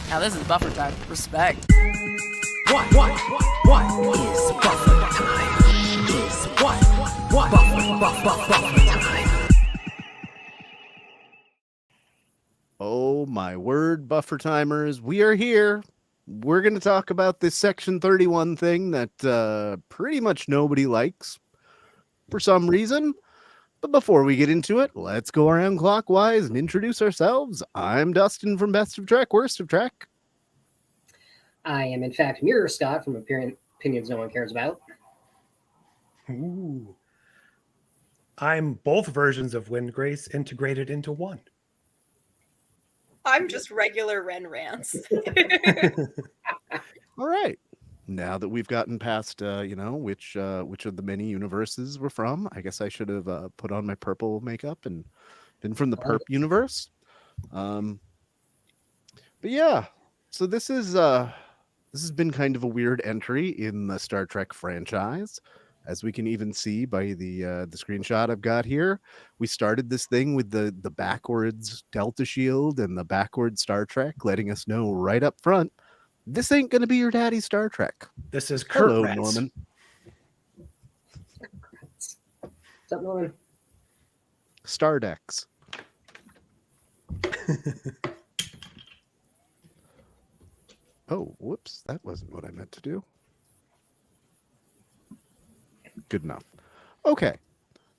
Now this is buffer time. Respect. What is buffer time? Is what buffer time? Oh my word, buffer timers, we are here. We're going to talk about this Section 31 thing that pretty much nobody likes for some reason. But before we get into it, let's go around clockwise and introduce ourselves. I'm Dustin from Best of Trek, Worst of Trek. I am, in fact, Mirror Scott from Opinions No One Cares About. Ooh. I'm both versions of Windgrace integrated into one. I'm just regular Ren Rants. All right. Now that we've gotten past, which of the many universes we're from, I guess I should have put on my purple makeup and been from the Perp universe. But yeah, so this has been kind of a weird entry in the Star Trek franchise, as we can even see by the screenshot I've got here. We started this thing with the backwards Delta Shield and the backwards Star Trek, letting us know right up front, this ain't going to be your daddy's Star Trek. This is Kurt Hello, Rats. Norman. What's up, Norman? Stardex. Oh, whoops. That wasn't what I meant to do. Good enough. Okay.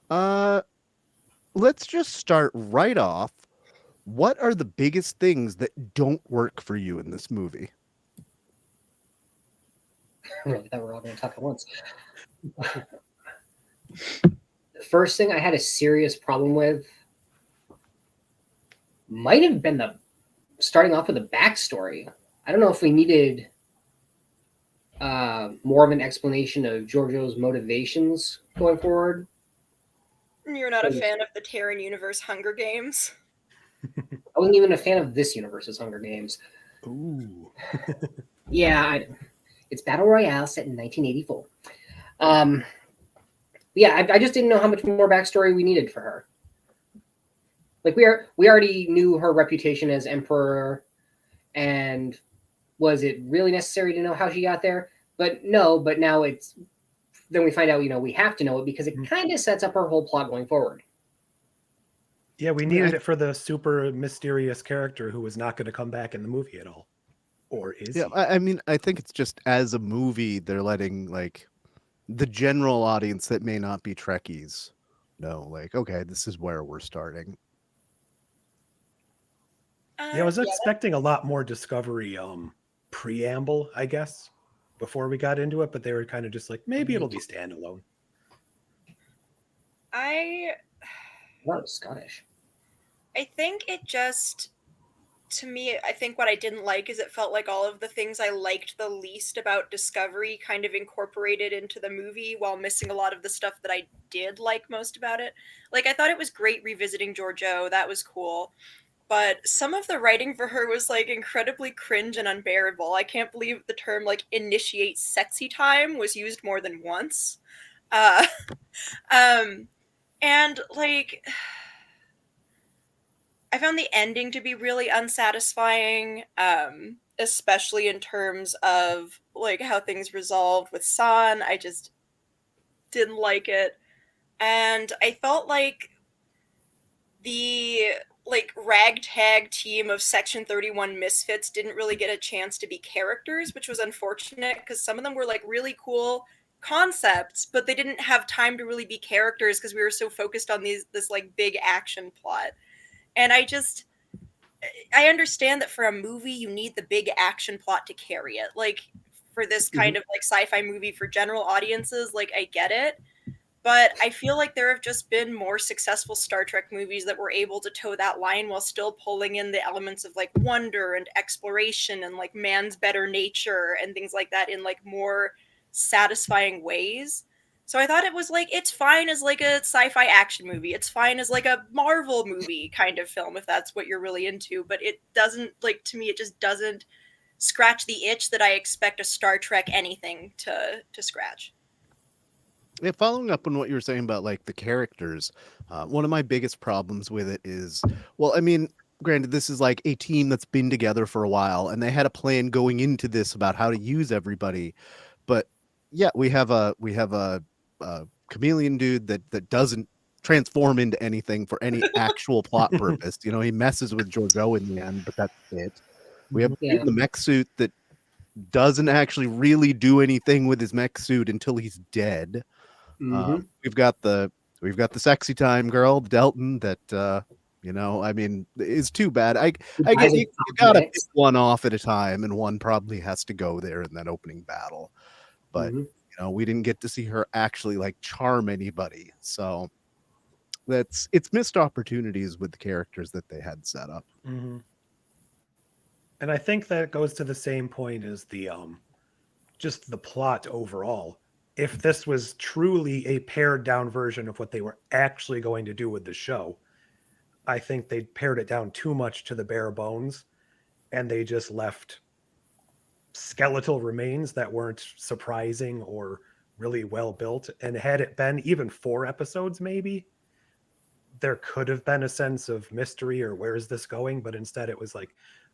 Let's just start right off. What are the biggest things that don't work for you in this movie? I really thought we were all going to talk at once. The first thing I had a serious problem with might have been the starting off with the backstory. I don't know if we needed more of an explanation of Giorgio's motivations going forward. You're not a fan of the Terran Universe Hunger Games? I wasn't even a fan of this universe's Hunger Games. Ooh. Yeah, it's Battle Royale set in 1984. Yeah, I just didn't know how much more backstory we needed for her. Like we already knew her reputation as Emperor, and was it really necessary to know how she got there? But no, but now then we find out, we have to know it because it kind of sets up her whole plot going forward. Yeah, we needed it for the super mysterious character who was not going to come back in the movie at all. Or is Yeah, he? I mean, I think it's just as a movie, they're letting like the general audience that may not be Trekkies know, like, okay, this is where we're starting. Yeah, I was expecting a lot more Discovery preamble, I guess, before we got into it, but they were kind of just like, maybe it'll be standalone. I That was Scottish. think it just, to me, I think what I didn't like is it felt like all of the things I liked the least about Discovery kind of incorporated into the movie while missing a lot of the stuff that I did like most about it. Like, I thought it was great revisiting Giorgio. That was cool. But some of the writing for her was like incredibly cringe and unbearable. I can't believe the term like initiate sexy time was used more than once. Uh, and like I found the ending to be really unsatisfying, especially in terms of like how things resolved with San. I just didn't like it. And I felt like the like ragtag team of Section 31 misfits didn't really get a chance to be characters, which was unfortunate because some of them were like really cool concepts, but they didn't have time to really be characters because we were so focused on this like big action plot. And I understand that for a movie you need the big action plot to carry it. Like for this kind of like sci-fi movie for general audiences, like I get it. But I feel like there have just been more successful Star Trek movies that were able to toe that line while still pulling in the elements of like wonder and exploration and like man's better nature and things like that in like more satisfying ways. So I thought it was like, it's fine as like a sci-fi action movie. It's fine as like a Marvel movie kind of film if that's what you're really into. But it doesn't, like, to me, it just doesn't scratch the itch that I expect a Star Trek anything to scratch. Yeah, following up on what you were saying about like the characters, one of my biggest problems with it is, well, I mean, granted, this is like a team that's been together for a while, and they had a plan going into this about how to use everybody. But yeah, we have a chameleon dude that doesn't transform into anything for any actual plot purpose. You know, he messes with Georgiou in the end, but that's it. We have Yeah. the mech suit that doesn't actually really do anything with his mech suit until he's dead. Mhm. We've got the sexy time girl, Delton, that you know, I mean, is too bad. I get you gotta pick one off at a time, and one probably has to go there in that opening battle. But Mhm. you know, we didn't get to see her actually like charm anybody, so it's missed opportunities with the characters that they had set up. Mm-hmm. And I think that goes to the same point as the just the plot overall. If this was truly a pared down version of what they were actually going to do with the show, I think they pared it down too much to the bare bones, and they just left skeletal remains that weren't surprising or really well built. And had it been even 4 episodes, maybe there could have been a sense of mystery or where is this going, but instead it was like,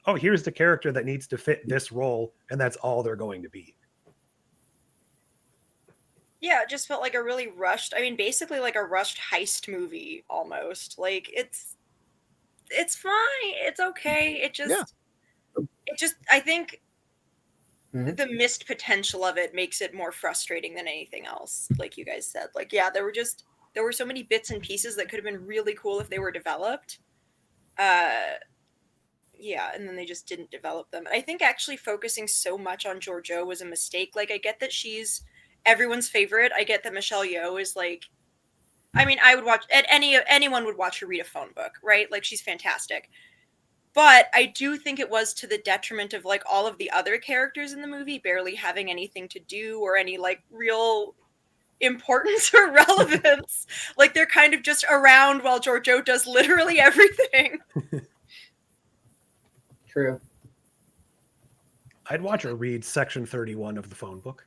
oh, here's the character that needs to fit this role, and that's all they're going to be. Yeah, it just felt like a really rushed, I mean, basically like a rushed heist movie almost. Like it's fine. It's okay. It just I think Mhm. the missed potential of it makes it more frustrating than anything else. Like you guys said. Like yeah, there were so many bits and pieces that could have been really cool if they were developed. Yeah, and then they just didn't develop them. And I think actually focusing so much on Georgiou was a mistake. Like I get that she's everyone's favorite. I get that Michelle Yeoh is like, I mean, I would watch anyone would watch her read a phone book, right? Like she's fantastic. But I do think it was to the detriment of like all of the other characters in the movie barely having anything to do or any like real importance or relevance. Like they're kind of just around while Georgiou does literally everything. True. I'd watch her read section 31 of the phone book.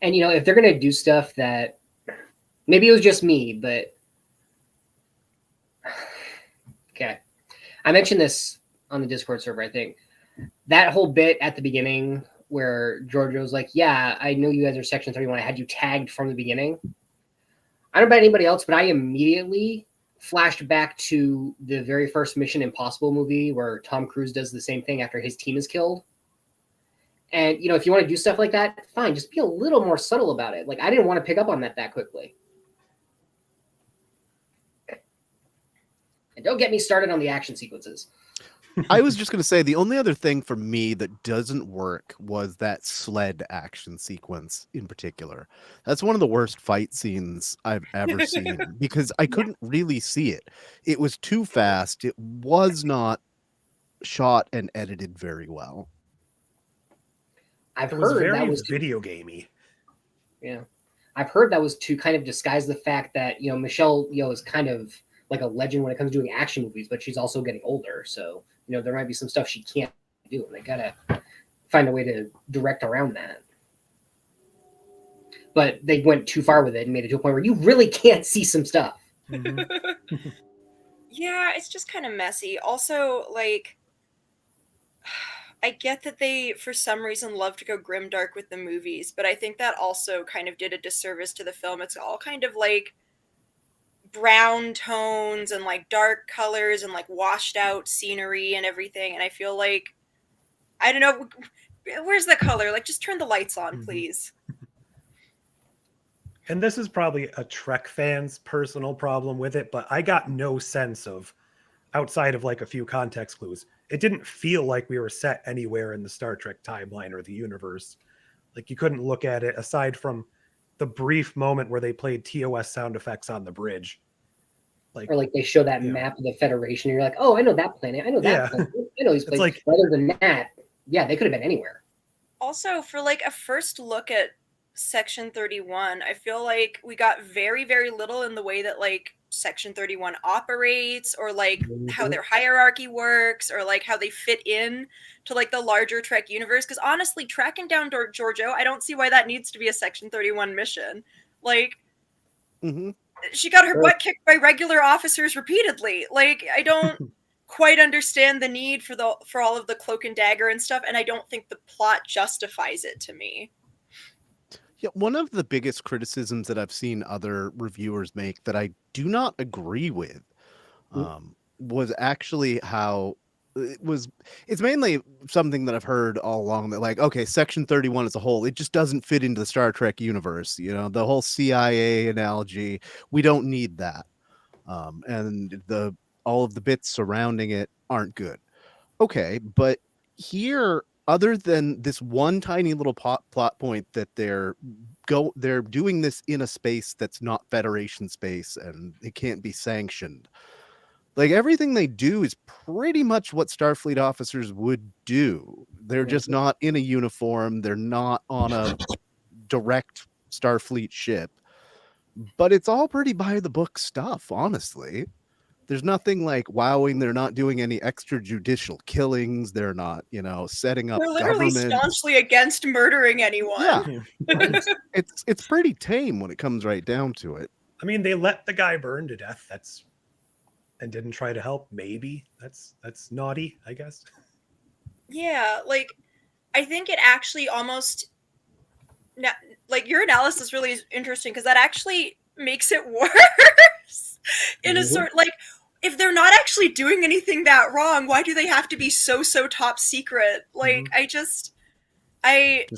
And you know, if they're gonna do stuff that maybe it was just me, but okay. I mentioned this on the Discord server, I think. That whole bit at the beginning where Georgiou's like, yeah, I know you guys are section 31. I had you tagged from the beginning. I don't know about anybody else, but I immediately flashed back to the very first Mission Impossible movie where Tom Cruise does the same thing after his team is killed. And, you know, if you want to do stuff like that, fine, just be a little more subtle about it. Like, I didn't want to pick up on that quickly. And don't get me started on the action sequences. I was just going to say the only other thing for me that doesn't work was that sled action sequence in particular. That's one of the worst fight scenes I've ever seen because I couldn't really see it. It was too fast. It was not shot and edited very well. I've It was heard very that was video gamey. Yeah, I've heard that was to kind of disguise the fact that, you know, Michelle Yeoh is kind of like a legend when it comes to doing action movies, but she's also getting older. So, you know, there might be some stuff she can't do, and they gotta find a way to direct around that. But they went too far with it and made it to a point where you really can't see some stuff. Mm-hmm. Yeah, it's just kind of messy. Also, like, I get that they, for some reason, love to go grimdark with the movies, but I think that also kind of did a disservice to the film. It's all kind of like brown tones and like dark colors and like washed out scenery and everything. And I feel like, I don't know, where's the color? Like, just turn the lights on, please. And this is probably a Trek fan's personal problem with it, but I got no sense of, outside of like a few context clues, it didn't feel like we were set anywhere in the Star Trek timeline or the universe. Like you couldn't look at it aside from the brief moment where they played TOS sound effects on the bridge. Or like they show that map of the Federation, and you're like, oh, I know that planet. I know that planet. I know these places. Like, other than that, yeah, they could have been anywhere. Also, for like a first look at Section 31, I feel like we got very, very little in the way that like Section 31 operates, or like how their hierarchy works, or like how they fit in to like the larger Trek universe. Because honestly, tracking down Georgiou, I don't see why that needs to be a Section 31 mission. Like, she got her butt kicked by regular officers repeatedly. Like, I don't quite understand the need for all of the cloak and dagger and stuff, and I don't think the plot justifies it to me. Yeah, one of the biggest criticisms that I've seen other reviewers make that I do not agree with was actually how it's mainly something that I've heard all along that, like, okay, Section 31 as a whole, it just doesn't fit into the Star Trek universe. You know, the whole CIA analogy, we don't need that. And all of the bits surrounding it aren't good. Okay, but here, other than this one tiny little plot point that they're doing this in a space that's not Federation space and it can't be sanctioned. Like, everything they do is pretty much what Starfleet officers would do. They're just not in a uniform. They're not on a direct Starfleet ship. But it's all pretty by the book stuff, honestly. There's nothing like wowing. They're not doing any extrajudicial killings. They're not, setting up They're literally government. staunchly against murdering anyone. Yeah. it's pretty tame when it comes right down to it. I mean, they let the guy burn to death. And didn't try to help. Maybe that's naughty, I guess. Yeah, like, I think it actually almost, like, your analysis really is interesting because that actually makes it worse in a sort, like, if they're not actually doing anything that wrong, why do they have to be so top secret? Like, just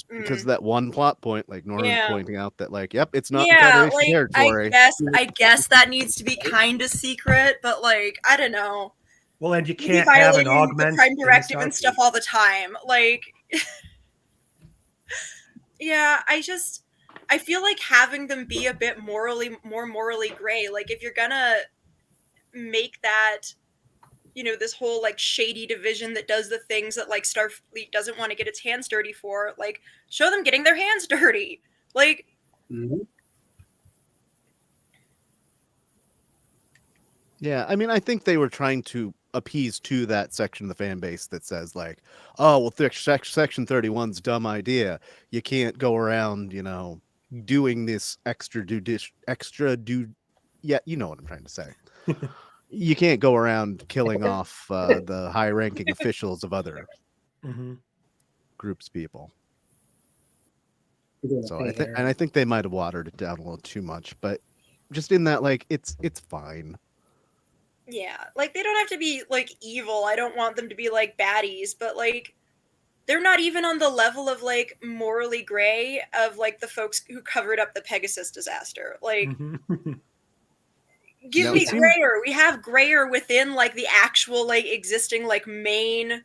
because of that one plot point, like Norman's pointing out that, like, yep, it's not Federation territory. I guess that needs to be kind of secret, but, like, I don't know. Well, and you can't have an augment the Prime Directive and stuff all the time. Like, yeah, I feel like having them be a bit more morally gray. Like, if you're gonna make that, this whole, like, shady division that does the things that, like, Starfleet doesn't want to get its hands dirty for, like, show them getting their hands dirty. Like, yeah, I mean, I think they were trying to appease to that section of the fan base that says, like, oh, well, Section 31's dumb idea. You can't go around, doing this yeah, you know what I'm trying to say. You can't go around killing off the high-ranking officials of other groups, people. So I think they might have watered it down a little too much, but just in that, like, it's fine. Yeah, like, they don't have to be, like, evil. I don't want them to be, like, baddies, but, like, they're not even on the level of, like, morally gray of, like, the folks who covered up the Pegasus disaster. Like, give me grayer. We have grayer within, like, the actual, like, existing, like, main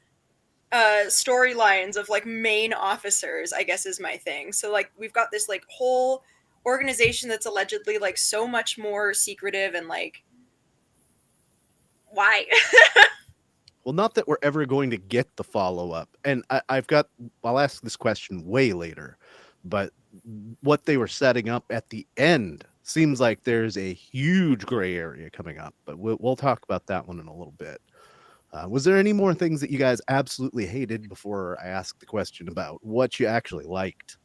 storylines of, like, main officers, I guess, is my thing. So, like, we've got this, like, whole organization that's allegedly, like, so much more secretive and, like, why? Well, not that we're ever going to get the follow-up. And I'll ask this question way later, but what they were setting up at the end seems like there's a huge gray area coming up, but we'll talk about that one in a little bit. Was there any more things that you guys absolutely hated before I ask the question about what you actually liked?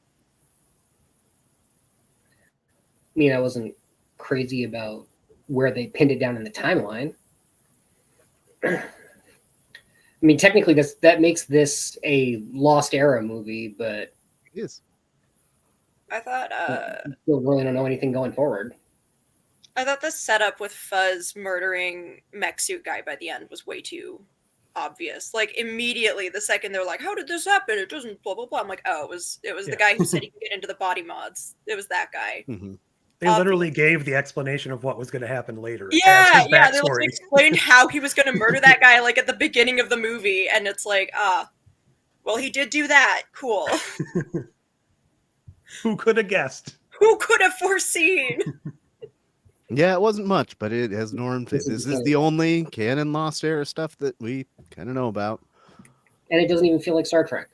I mean, I wasn't crazy about where they pinned it down in the timeline. I mean, technically, that makes this a Lost Era movie, but it is. I thought still really don't know anything going forward. I thought the setup with Fuzz murdering mech suit guy by the end was way too obvious. Like, immediately, the second they're like, "How did this happen? It doesn't blah blah blah." I'm like, "Oh, it was the guy who said he can get into the body mods. It was that guy." Mm-hmm. They literally gave the explanation of what was going to happen later. Yeah, they like explained how he was going to murder that guy, like, at the beginning of the movie, and it's like, well, he did do that. Cool. Who could have guessed? Who could have foreseen? Yeah, it wasn't much, but it has Norm. This is the only canon Lost Era stuff that we kind of know about. And it doesn't even feel like Star Trek.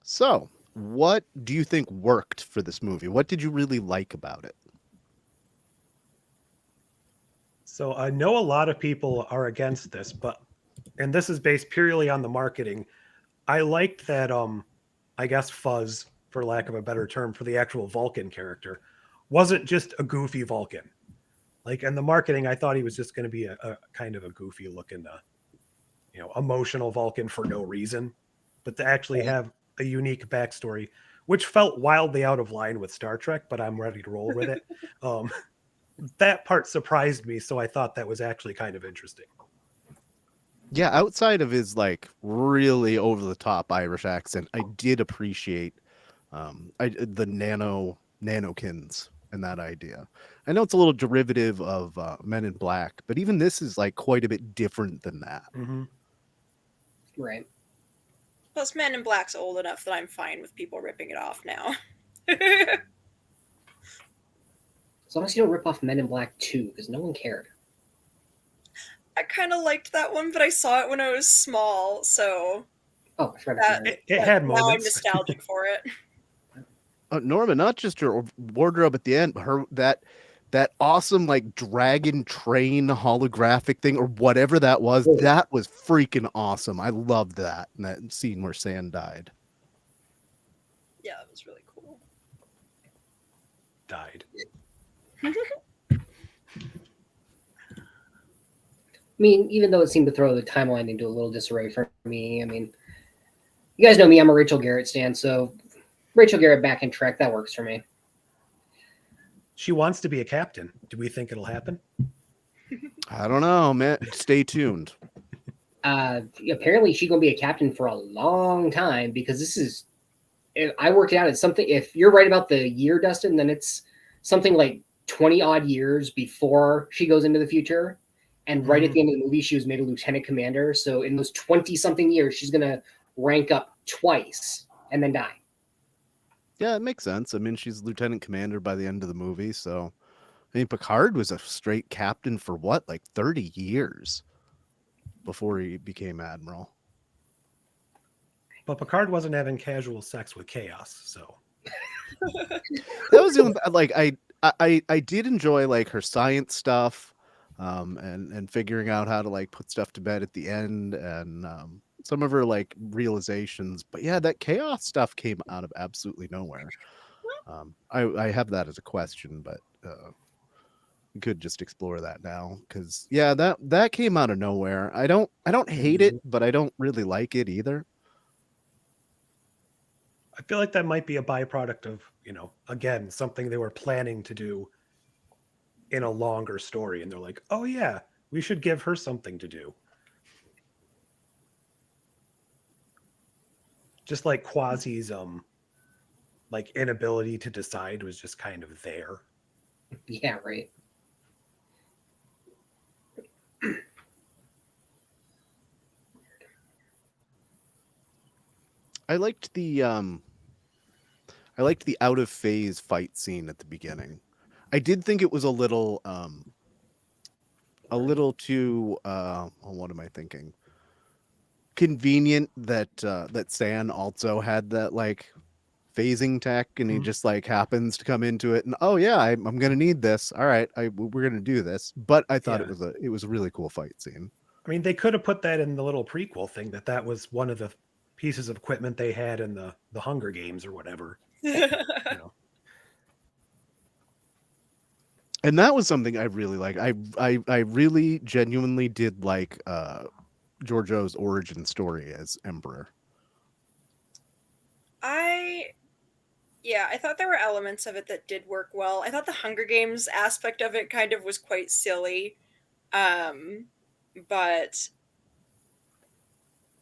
So, what do you think worked for this movie? What did you really like about it? So I know a lot of people are against this, and this is based purely on the marketing. I liked that I guess, fuzz, for lack of a better term, for the actual Vulcan character, wasn't just a goofy Vulcan. Like in the marketing, I thought he was just going to be a kind of a goofy looking, emotional Vulcan for no reason, but to actually have a unique backstory, which felt wildly out of line with Star Trek, but I'm ready to roll with it. That part surprised me, so I thought that was actually kind of interesting. Yeah, outside of his like really over the top Irish accent, I did appreciate the nanokins and that idea. I know it's a little derivative of Men in Black, but even this is like quite a bit different than that. Mm-hmm. Right. Plus, Men in Black's old enough that I'm fine with people ripping it off now. As long as you don't rip off Men in Black 2, because no one cared. I kind of liked that one, but I saw it when I was small, so Oh, I forgot that, about It had now I'm moments. nostalgic for it. Norma, not just her wardrobe at the end, but her that awesome like dragon train holographic thing or whatever that was. Oh. That was freaking awesome. I loved that in that scene where Sand died. Yeah, that was really cool. Died. I mean, even though it seemed to throw the timeline into a little disarray for me, I mean, you guys know me, I'm a Rachel Garrett stan, so Rachel Garrett back in Trek, that works for me. She wants to be a captain. Do we think it'll happen? I don't know, man. Stay tuned. Apparently she's going to be a captain for a long time because this is, I worked it out, it's something, if you're right about the year, Dustin, then it's something like 20 odd years before she goes into the future. And right at the end of the movie, she was made a lieutenant commander. So in those 20 something years, she's going to rank up twice and then die. Yeah, it makes sense. I mean, she's lieutenant commander by the end of the movie, so I mean, Picard was a straight captain for what, like 30 years before he became admiral. But Picard wasn't having casual sex with Chaos, so That was the only, like I did enjoy like her science stuff, and figuring out how to like put stuff to bed at the end, and some of her like realizations. But yeah, that Chaos stuff came out of absolutely nowhere. I have that as a question, but we could just explore that now, because yeah, that came out of nowhere. I don't hate it, but I don't really like it either. I feel like that might be a byproduct of, again, something they were planning to do in a longer story. And they're like, oh yeah, we should give her something to do. Just like Quasi's like inability to decide was just kind of there. Yeah, right. I liked the out of phase fight scene at the beginning. I did think it was a little too what am I thinking? Convenient that that San also had that like phasing tech, and he just like happens to come into it, and oh yeah, I'm gonna need this. All right, we're gonna do this. But I thought Yeah. it was a really cool fight scene. I mean, they could have put that in the little prequel thing, that was one of the pieces of equipment they had in the Hunger Games or whatever. And that was something I really like. I really genuinely did like Giorgio's origin story as Emperor. I thought there were elements of it that did work well. I thought the Hunger Games aspect of it kind of was quite silly. But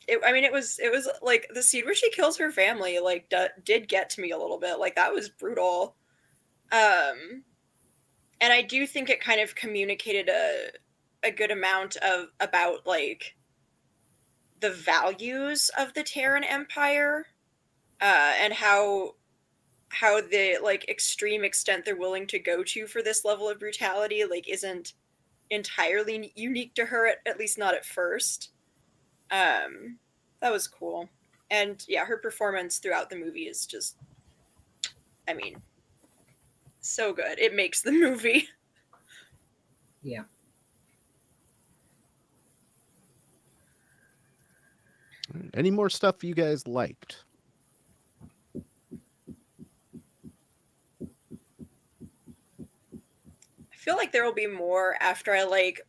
it was like the scene where she kills her family like did get to me a little bit. Like that was brutal. And I do think it kind of communicated a good amount about like the values of the Terran Empire, and how the like extreme extent they're willing to go to for this level of brutality like isn't entirely unique to her, at least not at first. That was cool. And yeah, her performance throughout the movie is just, I mean, so good. It makes the movie. Yeah. Any more stuff you guys liked? feel like there will be more after I like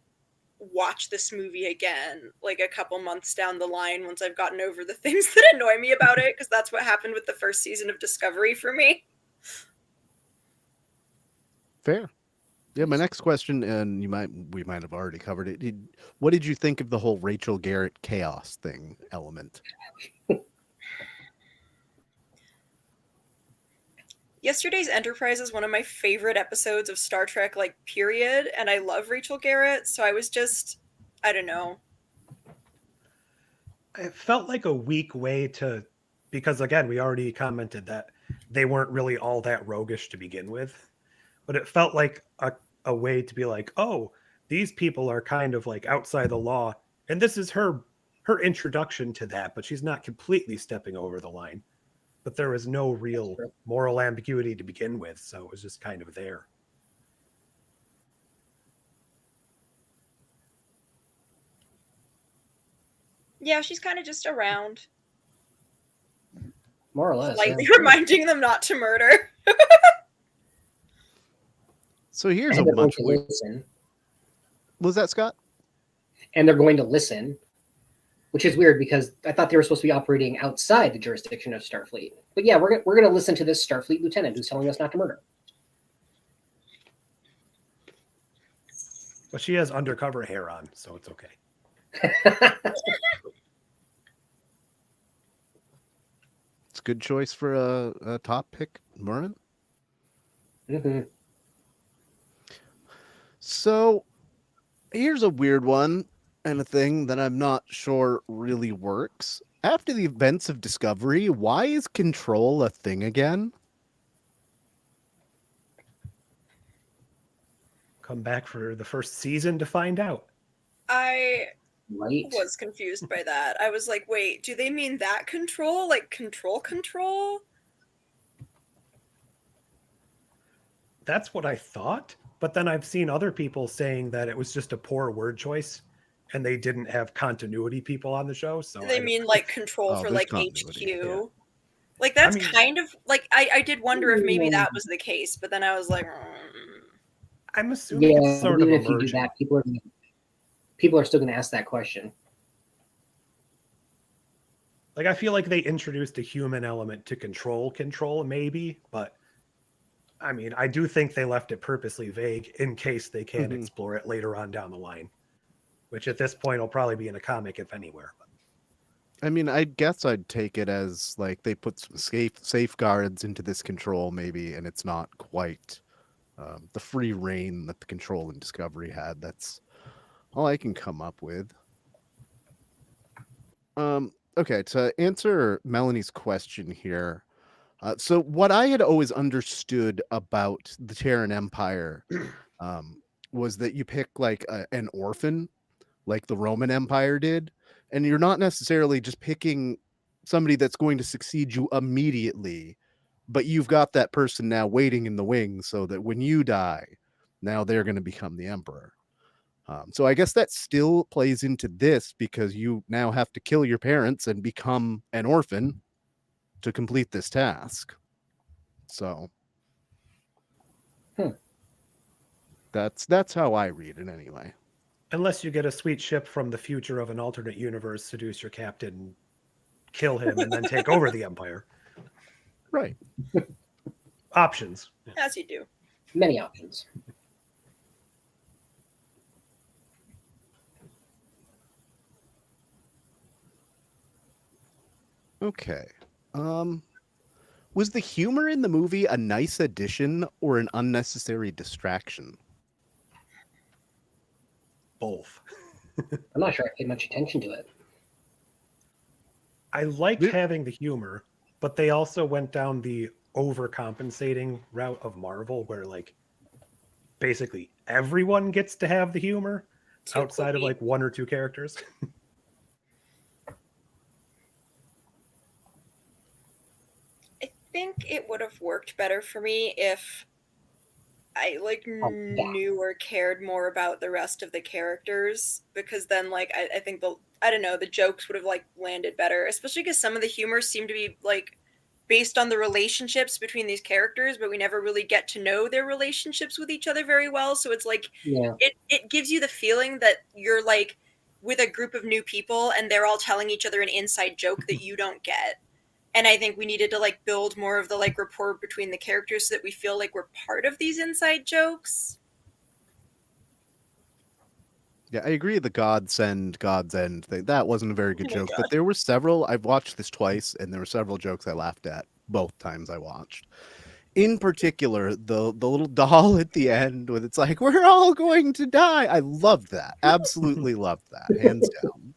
watch this movie again, like a couple months down the line once I've gotten over the things that annoy me about it, because that's what happened with the first season of Discovery for me. Fair. Yeah, my next question, and we might have already covered it. What did you think of the whole Rachel Garrett chaos thing element? Yesterday's Enterprise is one of my favorite episodes of Star Trek, like, period, and I love Rachel Garrett, so I was just, I don't know. It felt like a weak way to, because again, we already commented that they weren't really all that roguish to begin with, but it felt like a way to be like, oh, these people are kind of like outside the law, and this is her introduction to that, but she's not completely stepping over the line. But there was no real moral ambiguity to begin with, so it was just kind of there. Yeah, she's kind of just around. More or less. Slightly yeah. reminding them not to murder. So here's And a they're going much to weird. listen. Was that Scott? And they're going to listen, which is weird because I thought they were supposed to be operating outside the jurisdiction of Starfleet. But yeah, we're going to listen to this Starfleet lieutenant who's telling us not to murder. But she has undercover hair on, so it's okay. It's a good choice for a top pick, Murren. Mm-hmm. So here's a weird one and a thing that I'm not sure really works. After the events of Discovery, why is control a thing again? Come back for the first season to find out. I Right? was confused by that. I was like, wait, do they mean that control? Like control? That's what I thought, but then I've seen other people saying that it was just a poor word choice and they didn't have continuity people on the show. So They mean like control Oh, for there's like continuity, HQ. yeah. Like that's I mean- kind of like I did wonder if maybe that was the case, but then I was like, I'm assuming Yeah, it's sort of even if you do emerging. that, people are still going to ask that question. Like, I feel like they introduced a human element to control, maybe, but I mean, I do think they left it purposely vague in case they can Mhm. explore it later on down the line, which at this point will probably be in a comic, if anywhere. I mean, I guess I'd take it as like they put some safeguards into this control, maybe, and it's not quite the free reign that the control in Discovery had. That's all I can come up with. Okay, to answer Melanie's question here. So what I had always understood about the Terran Empire was that you pick like an orphan, like the Roman Empire did, and you're not necessarily just picking somebody that's going to succeed you immediately, but you've got that person now waiting in the wings so that when you die, now they're going to become the emperor. So I guess that still plays into this because you now have to kill your parents and become an orphan to complete this task. So that's how I read it anyway. Unless you get a sweet ship from the future of an alternate universe, seduce your captain, kill him, and then take over the Empire. Right. Options. as you do. Many options. Okay. Was the humor in the movie a nice addition or an unnecessary distraction? Both. I'm not sure I paid much attention to it. I liked Yeah. having the humor, but they also went down the overcompensating route of Marvel, where like basically everyone gets to have the humor Too outside of quippy. like one or two characters. I think it would have worked better for me if I like yeah. knew or cared more about the rest of the characters, because then like I think I don't know, the jokes would have like landed better, especially because some of the humor seemed to be like based on the relationships between these characters, but we never really get to know their relationships with each other very well. So it's like Yeah. it gives you the feeling that you're like with a group of new people and they're all telling each other an inside joke that you don't get. And I think we needed to like build more of the like rapport between the characters so that we feel like we're part of these inside jokes. Yeah, I agree. The God's End thing, that wasn't a very good Oh my joke, God. but there were several. I've watched this twice, and there were several jokes I laughed at both times I watched. In particular, the little doll at the end, when it's like, "We're all going to die." I loved that. Absolutely loved that, hands down.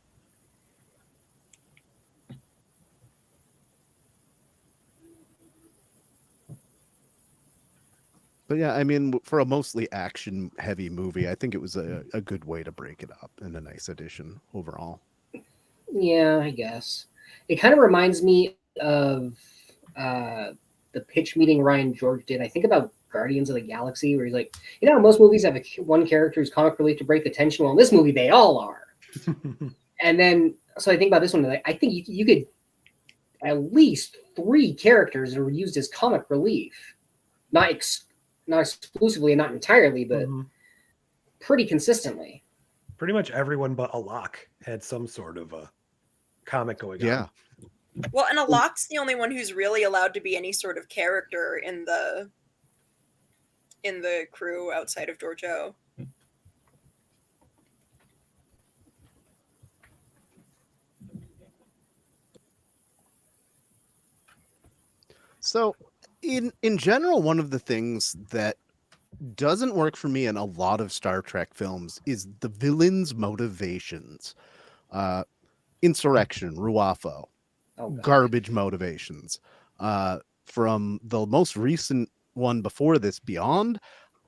But yeah, I mean, for a mostly action-heavy movie, I think it was a good way to break it up and a nice addition overall. Yeah, I guess. It kind of reminds me of the pitch meeting Ryan George did. I think about Guardians of the Galaxy, where he's like, most movies have one character who's comic relief to break the tension. Well, in this movie, they all are. And then, so I think about this one. Like, I think you could at least 3 characters that were used as comic relief, not exclusively and not entirely, but pretty consistently. Pretty much everyone but Alok had some sort of a comic going Yeah. on. Well, and Alok's the only one who's really allowed to be any sort of character in the crew outside of Giorgio. So, in general, one of the things that doesn't work for me in a lot of Star Trek films is the villains' motivations. Insurrection, Ruafo, Oh, God. garbage motivations. From the most recent one before this, Beyond,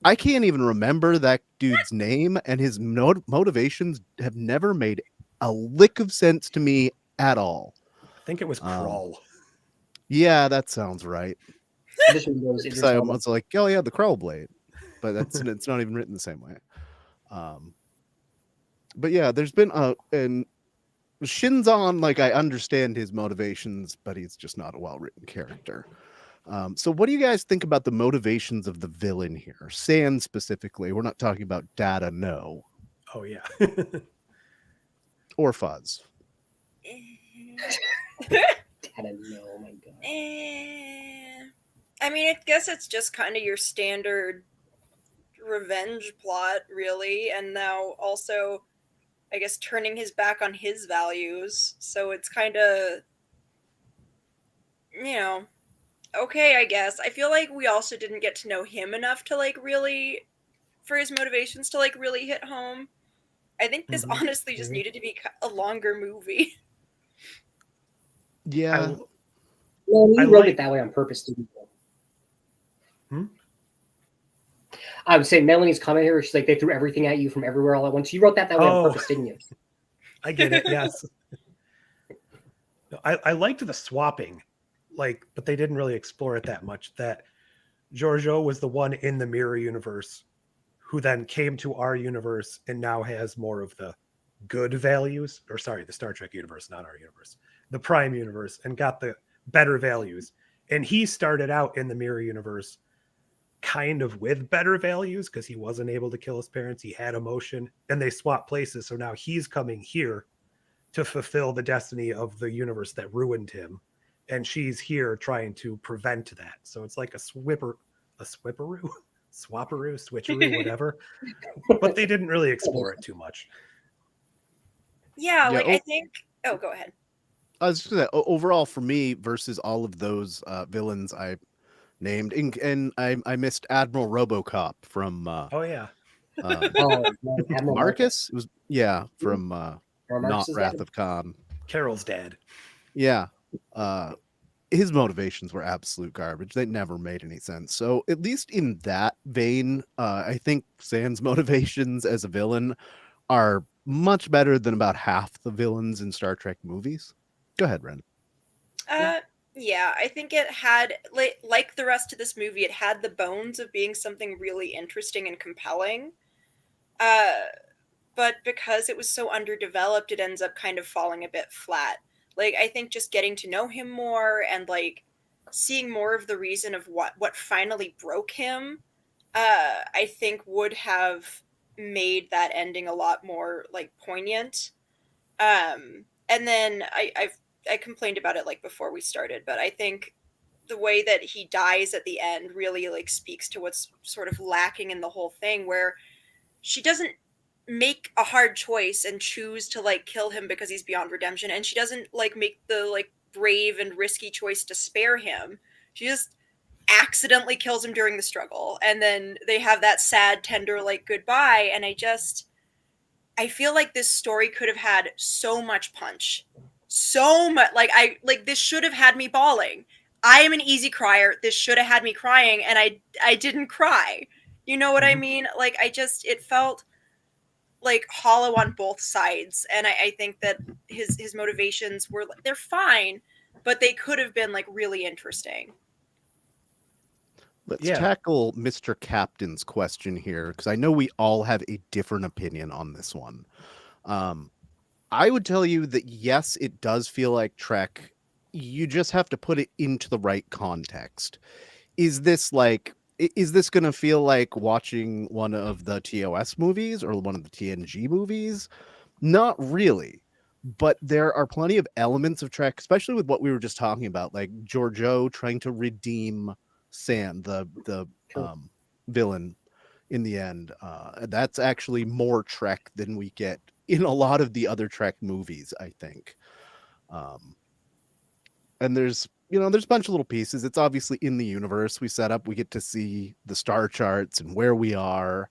I can't even remember that dude's name, and his motivations have never made a lick of sense to me at all. I think it was Krull. Yeah, that sounds right. This one goes Idris So I Elba. was like, oh yeah, the Crow Blade, but that's it's not even written the same way. But yeah, there's been and Shinzon, like, I understand his motivations, but he's just not a well-written character. So what do you guys think about the motivations of the villain here? Sand specifically. We're not talking about Data, no, Oh yeah. or Fuzz. I don't know. Oh my God. I mean, I guess it's just kind of your standard revenge plot, really, and now also, I guess, turning his back on his values. So it's kind of, okay, I guess. I feel like we also didn't get to know him enough to, like, really, for his motivations to, like, really hit home. I think this honestly just needed to be a longer movie. Yeah. Well, you I wrote like- it that way on purpose, didn't you? Hmm? I would say Melanie's comment here, she's like, they threw everything at you from everywhere all at once. You wrote that way on Oh. purpose, didn't you? I get it. Yes. I liked the swapping, but they didn't really explore it that much. That Giorgio was the one in the mirror universe who then came to our universe and now has more of the good values, or sorry, the Star Trek universe, not our universe, the Prime universe, and got the better values. And he started out in the mirror universe kind of with better values because he wasn't able to kill his parents. He had emotion, and they swapped places. So now he's coming here to fulfill the destiny of the universe that ruined him. And she's here trying to prevent that. So it's like a swapperoo, switcheroo, whatever. But they didn't really explore it too much. Yeah, Yeah, like, oh. I think... Oh, go ahead. I was just gonna, overall for me versus all of those villains I named, and I missed Admiral RoboCop from Oh yeah. Oh, no, Admiral Marcus. It was from Or not Marcus is Wrath that? of Khan. Carol's dad. Yeah. His motivations were absolute garbage. They never made any sense. So at least in that vein, I think Sand's motivations as a villain are much better than about half the villains in Star Trek movies. Go ahead, Ren. Yeah, I think it had, like the rest of this movie, it had the bones of being something really interesting and compelling. But because it was so underdeveloped, it ends up kind of falling a bit flat. Like, I think just getting to know him more and, like, seeing more of the reason of what finally broke him, I think would have made that ending a lot more like poignant. And then I complained about it like before we started, but I think the way that he dies at the end really like speaks to what's sort of lacking in the whole thing, where she doesn't make a hard choice and choose to like kill him because he's beyond redemption, and she doesn't like make the like brave and risky choice to spare him. She just accidentally kills him during the struggle, and then they have that sad tender like goodbye. And I feel like this story could have had so much punch, so much. Like this should have had me bawling. I am an easy crier. This should have had me crying, and I didn't cry. You know what I mean? Like it felt like hollow on both sides, and I think that his motivations they're fine, but they could have been like really interesting. Let's Yeah. tackle Mr. Captain's question here, because I know we all have a different opinion on this one. I would tell you that yes, it does feel like Trek. You just have to put it into the right context. Is this going to feel like watching one of the TOS movies or one of the TNG movies? Not really. But there are plenty of elements of Trek, especially with what we were just talking about, like Georgiou trying to redeem Sam, the villain in the end. That's actually more Trek than we get in a lot of the other Trek movies, I think. And there's a bunch of little pieces. It's obviously in the universe we set up. We get to see the star charts and where we are.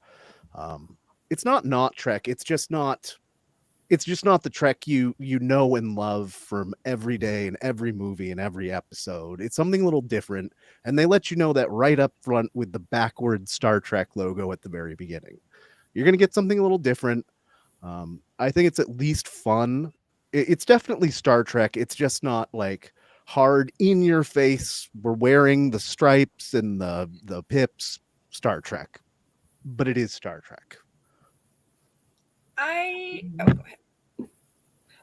It's not Trek. It's just not the Trek you know and love from every day and every movie and every episode. It's something a little different, and they let you know that right up front with the backward Star Trek logo at the very beginning. You're going to get something a little different. I think it's at least fun. It's definitely Star Trek. It's just not like hard in your face. We're wearing the stripes and the pips Star Trek, but it is Star Trek. Go ahead.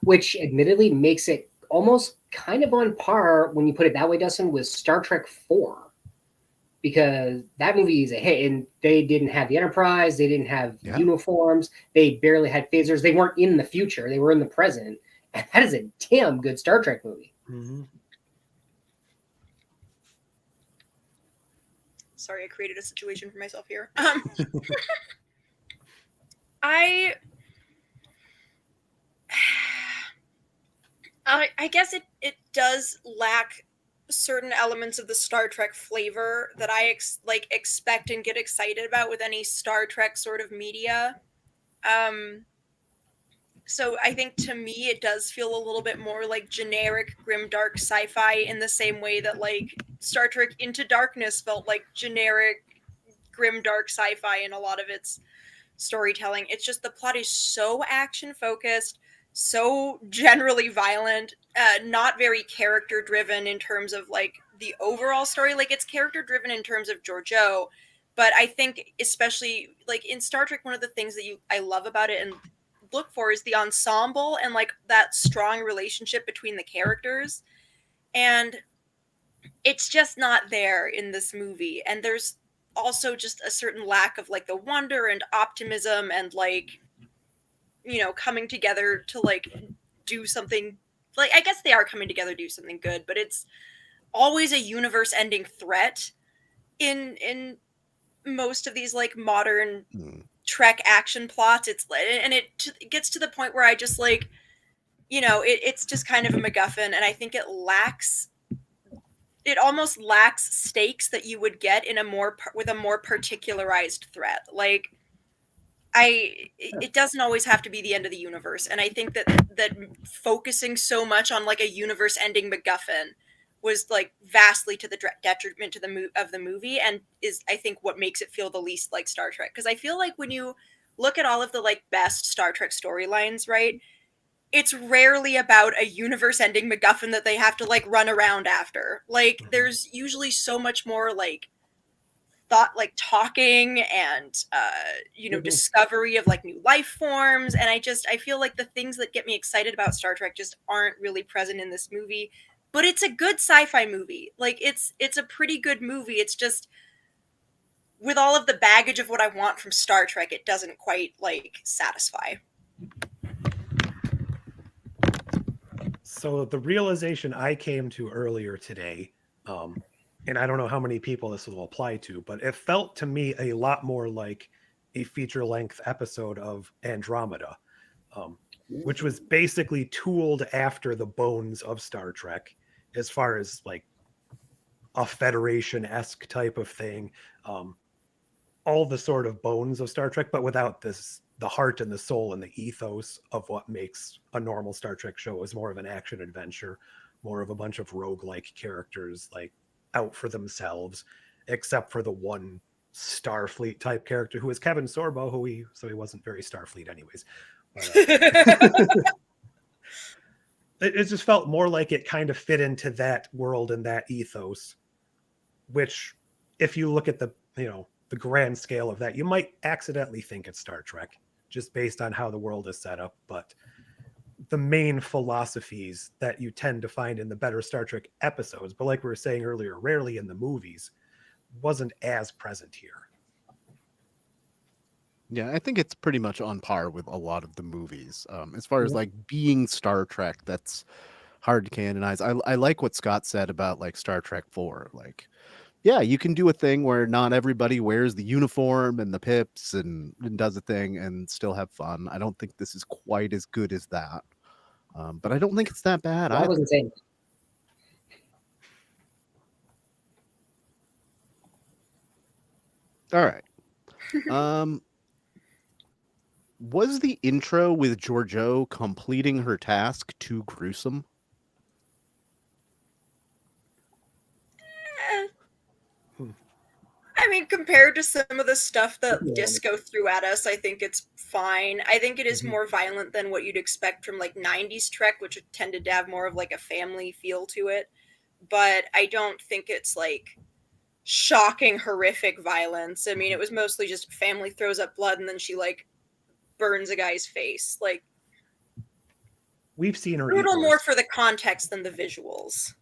Which admittedly makes it almost kind of on par, when you put it that way, Dustin, with Star Trek 4. Because that movie is a hit, and they didn't have the Enterprise, they didn't have uniforms, they barely had phasers, they weren't in the future, they were in the present. And that is a damn good Star Trek movie. Mm-hmm. Sorry, I created a situation for myself here. I guess it does lack certain elements of the Star Trek flavor that I expect and get excited about with any Star Trek sort of media. So I think to me it does feel a little bit more like generic grimdark sci-fi, in the same way that like Star Trek Into Darkness felt like generic grimdark sci-fi in a lot of its storytelling. It's just the plot is so action focused, so generally violent, not very character driven in terms of like the overall story. Like it's character driven in terms of Georgiou, but I think especially like in Star Trek, one of the things that I love about it and look for is the ensemble and like that strong relationship between the characters, and it's just not there in this movie. And there's also just a certain lack of like the wonder and optimism and like, you know, coming together to like do something. Like I guess they are coming together to do something good, but it's always a universe ending threat in most of these like modern Trek action plots. It gets to the point where I just like, you know, it's just kind of a MacGuffin, and I think it almost lacks stakes that you would get in with a more particularized threat. Like it doesn't always have to be the end of the universe, and I think that focusing so much on like a universe ending MacGuffin was like vastly to the detriment to the movie, and is I think what makes it feel the least like Star Trek. Because I feel like when you look at all of the like best Star Trek storylines, right, it's rarely about a universe ending MacGuffin that they have to like run around after. Like there's usually so much more like thought, like talking and discovery of like new life forms. And I feel like the things that get me excited about Star Trek just aren't really present in this movie. but it's a good sci-fi movie. Like it's a pretty good movie. It's just with all of the baggage of what I want from Star Trek, it doesn't quite like satisfy. So the realization I came to earlier today, and I don't know how many people this will apply to, but it felt to me a lot more like a feature-length episode of Andromeda, which was basically tooled after the bones of Star Trek, as far as like a Federation-esque type of thing. All the sort of bones of Star Trek, but without the heart and the soul and the ethos of what makes a normal Star Trek show is more of an action adventure, more of a bunch of roguelike characters like out for themselves, except for the one Starfleet type character who is Kevin Sorbo, so he wasn't very Starfleet anyways. But, it just felt more like it kind of fit into that world and that ethos, which if you look at the grand scale of that, you might accidentally think it's Star Trek just based on how the world is set up. But the main philosophies that you tend to find in the better Star Trek episodes, but like we were saying earlier, rarely in the movies, wasn't as present here. Yeah, I think it's pretty much on par with a lot of the movies. As far as like being Star Trek, that's hard to canonize. I like what Scott said about like Star Trek 4. Like, yeah, you can do a thing where not everybody wears the uniform and the pips and does a thing and still have fun. I don't think this is quite as good as that. But I don't think it's that bad. I wasn't saying. All right. Was the intro with Georgiou completing her task too gruesome? I mean, compared to some of the stuff that Disco threw at us, I think it's fine. I think it is more violent than what you'd expect from like 90s Trek, which tended to have more of like a family feel to it. But I don't think it's like shocking, horrific violence. I mean, it was mostly just family throws up blood and then she like burns a guy's face. Like, we've seen her brutal more for the context than the visuals.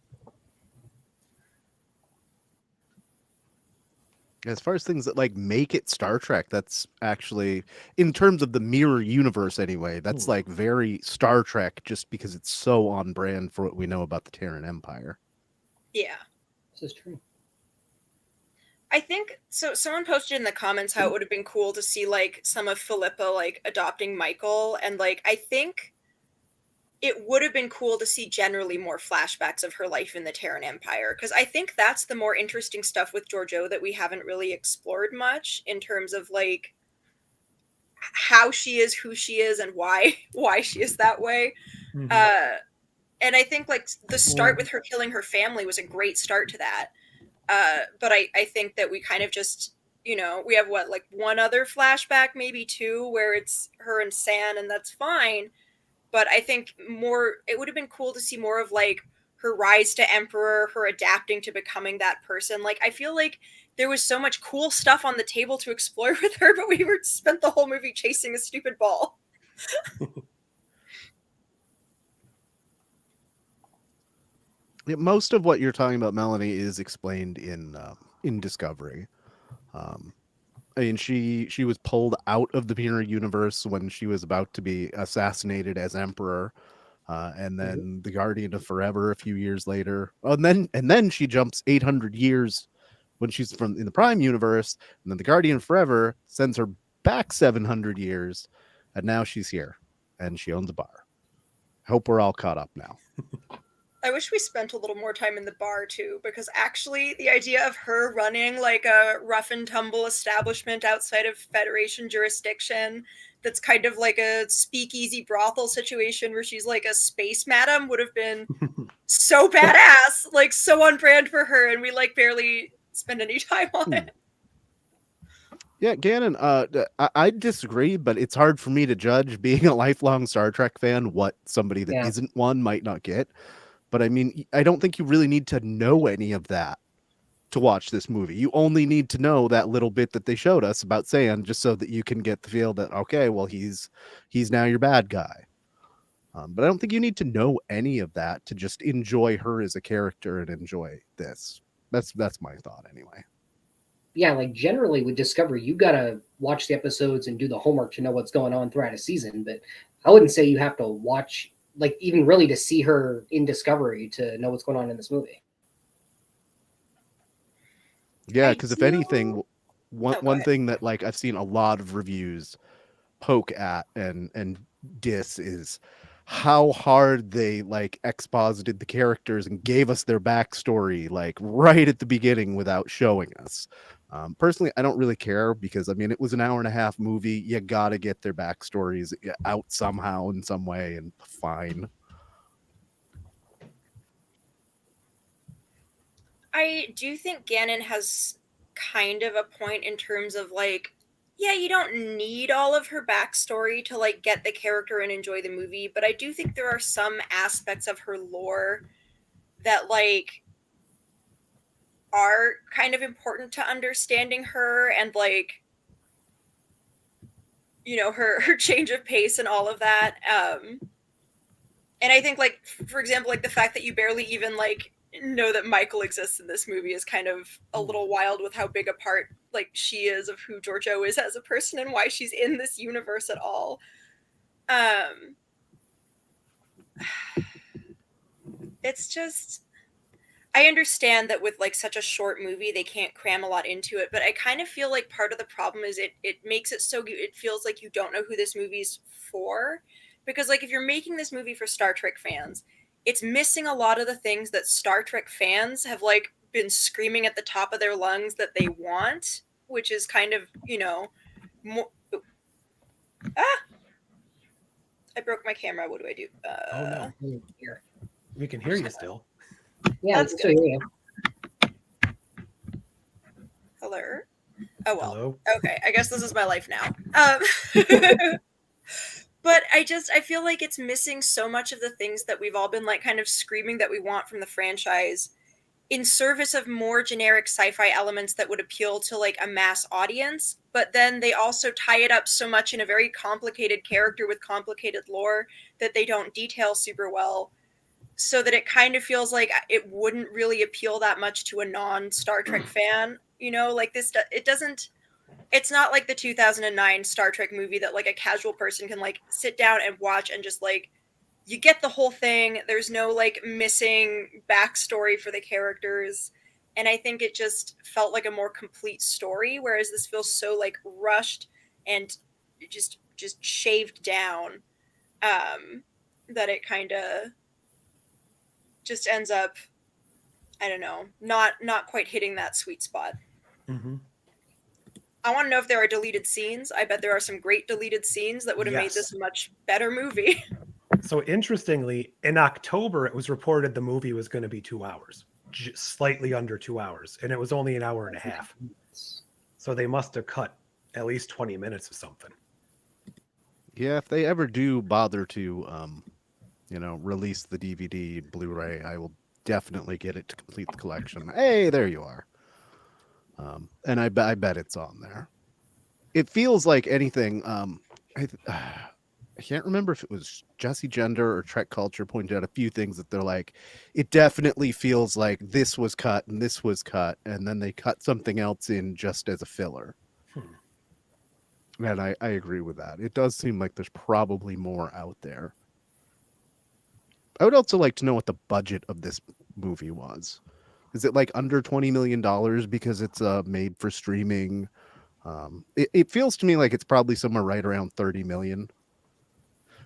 As far as things that like make it Star Trek, that's actually, in terms of the mirror universe anyway, that's like very Star Trek just because it's so on brand for what we know about the Terran Empire. Yeah. This is true. I think so. Someone posted in the comments how it would have been cool to see like some of Philippa like adopting Michael, and like I think it would have been cool to see generally more flashbacks of her life in the Terran Empire, because I think that's the more interesting stuff with Georgiou that we haven't really explored much in terms of like how she is, who she is, and why she is that way. And I think like the start with her killing her family was a great start to that. But I think that we kind of just, we have like one other flashback, maybe two, where it's her and San, and that's fine. But I think it would have been cool to see more of like her rise to Emperor, her adapting to becoming that person. Like, I feel like there was so much cool stuff on the table to explore with her, but we spent the whole movie chasing a stupid ball. Most of what you're talking about, Melanie, is explained in Discovery. I mean, she was pulled out of the mirror universe when she was about to be assassinated as Emperor, and then the Guardian of Forever a few years later. Oh, and then she jumps 800 years when she's in the Prime universe, and then the Guardian of Forever sends her back 700 years, and now she's here, and she owns a bar. I hope we're all caught up now. I wish we spent a little more time in the bar too, because actually the idea of her running like a rough and tumble establishment outside of Federation jurisdiction that's kind of like a speakeasy brothel situation where she's like a space madam would have been so badass, like so on brand for her, and we like barely spend any time on it. Yeah, Gannon, I disagree, but it's hard for me to judge, being a lifelong Star Trek fan, what somebody that isn't one might not get. But I mean, I don't think you really need to know any of that to watch this movie. You only need to know that little bit that they showed us about San, just so that you can get the feel that, okay, well, he's now your bad guy. But I don't think you need to know any of that to just enjoy her as a character and enjoy this. That's my thought anyway. Yeah, like generally with Discovery, you gotta watch the episodes and do the homework to know what's going on throughout a season. But I wouldn't say you have to watch, like, even really to see her in Discovery to know what's going on in this movie. Yeah, I because if do- anything, go one ahead. thing that like I've seen a lot of reviews poke at and diss is how hard they like exposited the characters and gave us their backstory like right at the beginning without showing us. Personally, I don't really care because I mean it was an hour and a half movie. You got to get their backstories out somehow in some way, and fine. I do think Gannon has kind of a point in terms of like, yeah, you don't need all of her backstory to like get the character and enjoy the movie, but I do think there are some aspects of her lore that like are kind of important to understanding her and like her change of pace and all of that. And I think like for example like the fact that you barely even like know that Michael exists in this movie is kind of a little wild with how big a part like she is of who Georgiou is as a person and why she's in this universe at all. It's just I understand that with like such a short movie they can't cram a lot into it, but I kind of feel like part of the problem is it makes it so it feels like you don't know who this movie's for, because like if you're making this movie for Star Trek fans, it's missing a lot of the things that Star Trek fans have like been screaming at the top of their lungs that they want, which is kind of, more I broke my camera. What do I do? Oh no, Here. we can hear you still. Yeah, That's that's good. Hello? Oh well. Hello. Okay, I guess this is my life now. But I feel like it's missing so much of the things that we've all been like kind of screaming that we want from the franchise in service of more generic sci-fi elements that would appeal to like a mass audience, but then they also tie it up so much in a very complicated character with complicated lore that they don't detail super well, so that it kind of feels like it wouldn't really appeal that much to a non-Star Trek fan, like this it doesn't it's not like the 2009 Star Trek movie that like a casual person can like sit down and watch and just like you get the whole thing. There's no like missing backstory for the characters. And I think it just felt like a more complete story, whereas this feels so like rushed and just shaved down, that it kind of just ends up, I don't know, not quite hitting that sweet spot. Mm-hmm. I want to know if there are deleted scenes. I bet there are some great deleted scenes that would have made Yes. this a much better movie. So interestingly, in October, it was reported the movie was going to be 2 hours, slightly under 2 hours, and it was only an hour and a half. So they must have cut at least 20 minutes of something. Yeah, if they ever do bother to release the DVD Blu-ray, I will definitely get it to complete the collection. Hey, there you are. And I bet it's on there. It feels like anything. I can't remember if it was Jesse Gender or Trek Culture pointed out a few things that they're like, it definitely feels like this was cut and this was cut, and then they cut something else in just as a filler. And I agree with that. It does seem like there's probably more out there. I would also like to know what the budget of this movie was. Is it like under $20 million because it's made for streaming? It feels to me like it's probably somewhere right around 30 million.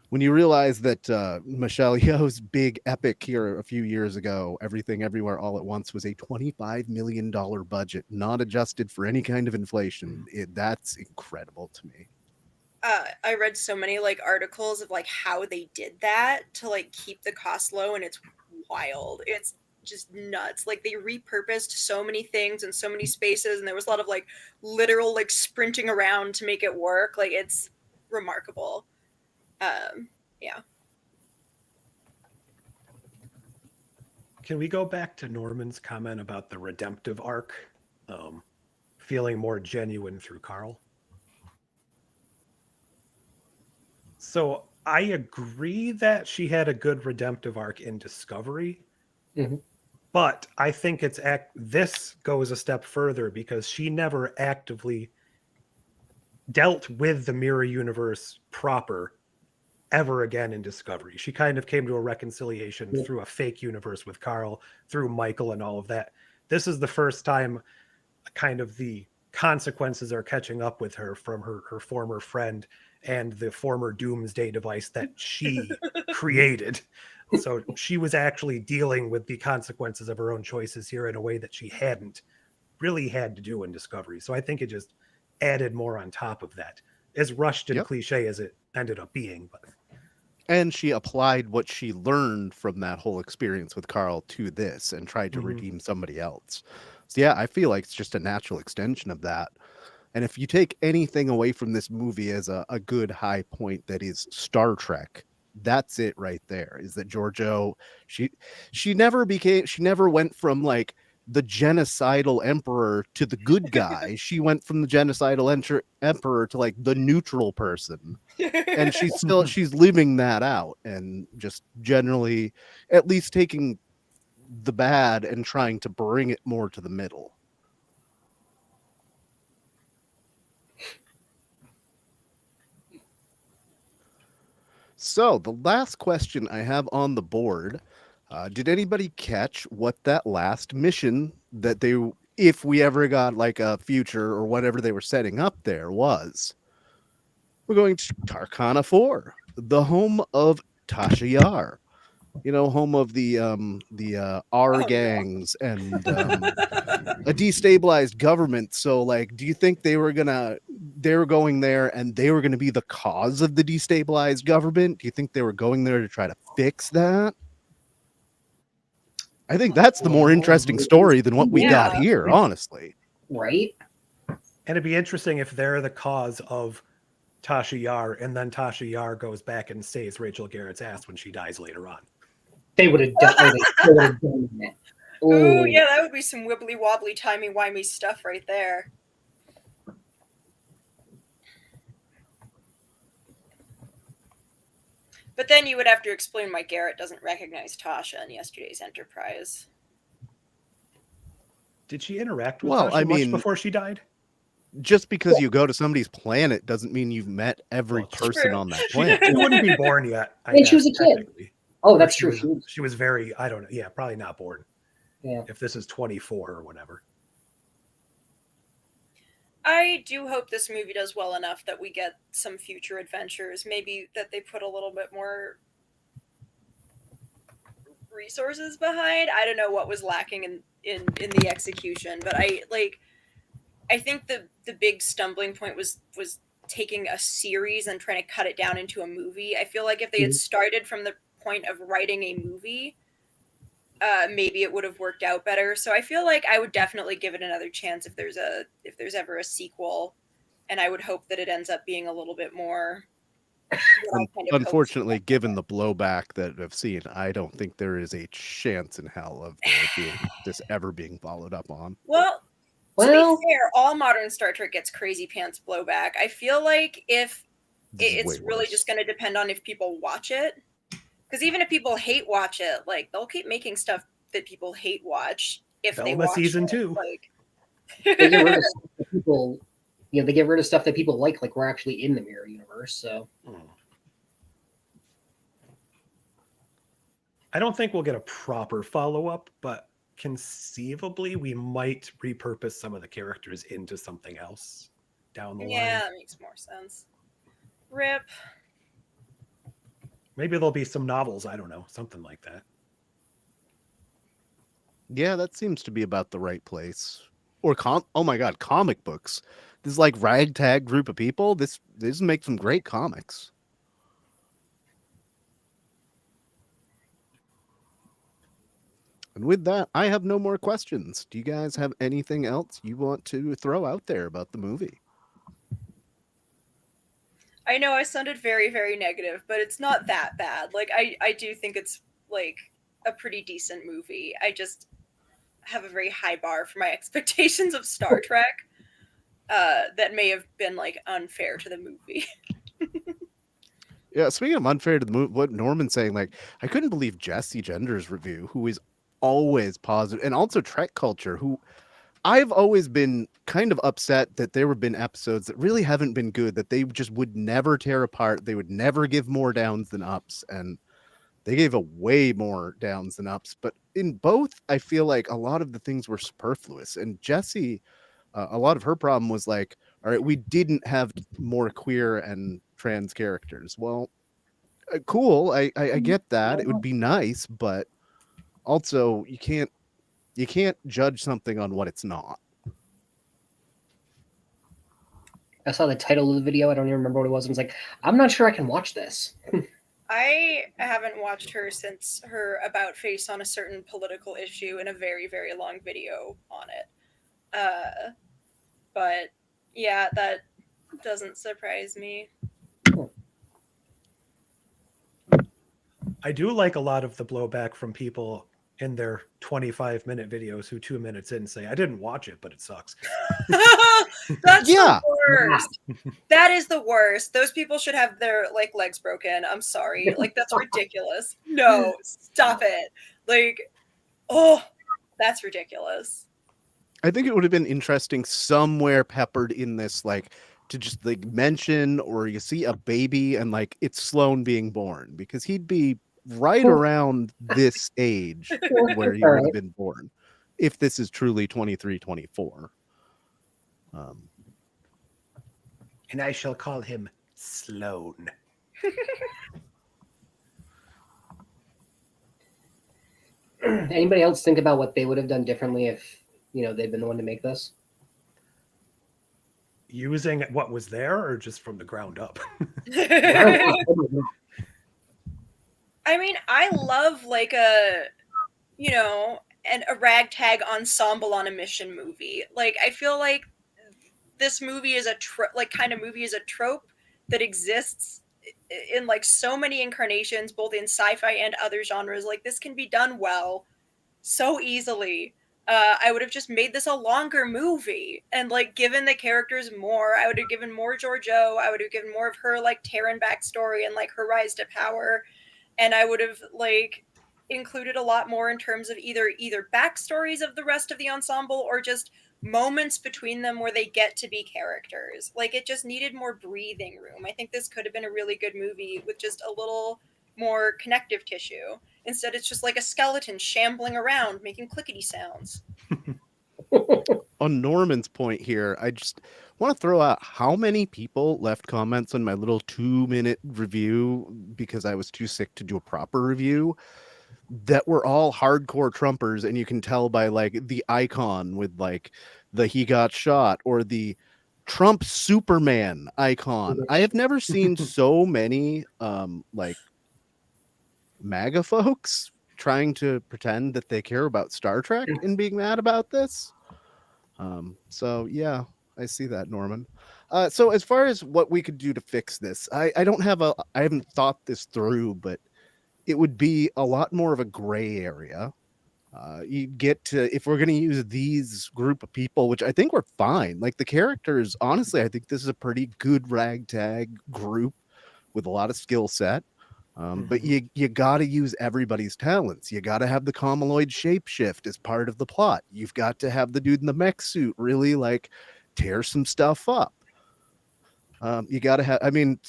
When you realize that Michelle Yeoh's big epic here a few years ago, Everything Everywhere All at Once, was a $25 million budget, not adjusted for any kind of inflation. That's incredible to me. I read so many like articles of like how they did that to like keep the cost low, and it's wild. It's just nuts. Like they repurposed so many things and so many spaces, and there was a lot of like literal like sprinting around to make it work. Like it's remarkable. Yeah. Can we go back to Norman's comment about the redemptive arc feeling more genuine through Carl? So I agree that she had a good redemptive arc in Discovery, Mhm. but I think this goes a step further because she never actively dealt with the mirror universe proper ever again in Discovery. She kind of came to a reconciliation Yeah. through a fake universe with Carl, through Michael and all of that. This is the first time kind of the consequences are catching up with her from her former friend and the former doomsday device that she created. So she was actually dealing with the consequences of her own choices here in a way that she hadn't really had to do in Discovery. So I think it just added more on top of that, as rushed and Yep. cliche as it ended up being. But And she applied what she learned from that whole experience with Carl to this and tried to Mhm. redeem somebody else. So yeah, I feel like it's just a natural extension of that. And if you take anything away from this movie as a good high point that is Star Trek, that's it right there. Is that Giorgio, she she never went from like the genocidal emperor to the good guy. She went from the genocidal emperor to like the neutral person. And she's leaving that out and just generally at least taking the bad and trying to bring it more to the middle. So the last question I have on the board, did anybody catch what that last mission that if we ever got like a future or whatever they were setting up there was? We're going to Tarkana 4, the home of Tasha Yar. Home of the R no. gangs and a destabilized government. So like, do you think they were going there and they were gonna be the cause of the destabilized government? Do you think they were going there to try to fix that? I think that's the more interesting story than what we got Yeah. here, honestly. Right? and it'd be interesting if they're the cause of Tasha Yar, and then Tasha Yar goes back and saves Rachel Garrett's ass when she dies later on. They would have done. They would have done that. Ooh, yeah, that would be some wibbly wobbly, timey wimey stuff right there. But then you would have to explain why Garrett doesn't recognize Tasha in yesterday's Enterprise. Did she interact with Well, Tasha I much mean, before she died? just because you go to somebody's planet doesn't mean you've met every Well, person true. on that She planet. wouldn't be born yet. I And she guess, was a kid. technically. Oh, Or that's she true. was- She was very, I don't know. Yeah, probably not born. Yeah. If this is 24 or whatever. I do hope this movie does well enough that we get some future adventures. Maybe that they put a little bit more resources behind. I don't know what was lacking in the execution, but I think the big stumbling point was taking a series and trying to cut it down into a movie. I feel like if they had started from the point of writing a movie, maybe it would have worked out better. So I feel like I would definitely give it another chance if there's ever a sequel, and I would hope that it ends up being a little bit more. Unfortunately, given the blowback that I've seen, I don't think there is a chance in hell of this ever being followed up on. Well, to Well, be fair, all modern Star Trek gets crazy pants blowback. I feel like if This is it's way really worse. just going to depend on if people watch it, because even if people hate watch it, like they'll keep making stuff that people hate watch if they Velma watch season it. 2. Like, they get rid of stuff that people, they get rid of stuff that people like we're actually in the mirror universe. So I don't think we'll get a proper follow-up, but conceivably we might repurpose some of the characters into something else down the yeah, line. that makes more sense. Rip. Maybe there'll be some novels, I don't know, something like that. Yeah, that seems to be about the right place. Or oh my god, comic books. This like ragtag group of people. This makes some great comics. And with that, I have no more questions. Do you guys have anything else you want to throw out there about the movie? I know I sounded very, very negative, but it's not that bad. Like I do think it's like a pretty decent movie. I just have a very high bar for my expectations of Star Trek. That may have been like unfair to the movie. Yeah, speaking of unfair to the movie, what Norman's saying, like, I couldn't believe Jesse Gender's review, who is always positive, and also Trek Culture, who I've always been kind of upset that there have been episodes that really haven't been good, that they just would never tear apart. They would never give more downs than ups, and they gave a way more downs than ups. But in both, I feel like a lot of the things were superfluous. And Jesse, a lot of her problem was like, all right, we didn't have more queer and trans characters. Well, cool. I get that. It would be nice, but also you can't judge something on what it's not. I saw the title of the video. I don't even remember what it was. I was like, I'm not sure I can watch this. I haven't watched her since her about face on a certain political issue in a very, very long video on it. But yeah, that doesn't surprise me. I do like a lot of the blowback from people in their 25-minute videos who 2 minutes in say, I didn't watch it, but it sucks. That's Yeah. the worst. That is the worst. Those people should have their like legs broken. I'm sorry. Like that's ridiculous. No, stop it. Like, oh, that's ridiculous. I think it would have been interesting somewhere peppered in this, like, to just like mention, or you see a baby and like it's Sloan being born, because he'd be right around this age where he would have been born if this is truly 23, 24. And I shall call him Sloan. Anybody else think about what they would have done differently if, they'd been the one to make this? Using what was there or just from the ground up? I mean, I love like a ragtag ensemble on a mission movie. Like I feel like this movie is a trope that exists in like so many incarnations, both in sci-fi and other genres. Like this can be done well so easily. I would have just made this a longer movie and like given the characters more. I would have given more Georgiou. I would have given more of her like Terran backstory and like her rise to power. And I would have like included a lot more in terms of either backstories of the rest of the ensemble or just moments between them where they get to be characters. Like it just needed more breathing room. I think this could have been a really good movie with just a little more connective tissue. Instead, it's just like a skeleton shambling around making clickety sounds. On Norman's point here, I just want to throw out how many people left comments on my little 2-minute review because I was too sick to do a proper review that were all hardcore Trumpers, and you can tell by like the icon with like the he got shot or the Trump Superman icon. I have never seen so many like MAGA folks trying to pretend that they care about Star Trek and being mad about this. So yeah, I see that, Norman. So as far as what we could do to fix this, I haven't thought this through, but it would be a lot more of a gray area. You get to, if we're going to use these group of people, which I think we're fine, like the characters, honestly, I think this is a pretty good ragtag group with a lot of skill set. But you got to use everybody's talents. You got to have the Comaloid shapeshift as part of the plot. You've got to have the dude in the mech suit really like tear some stuff up. You got to have, I mean,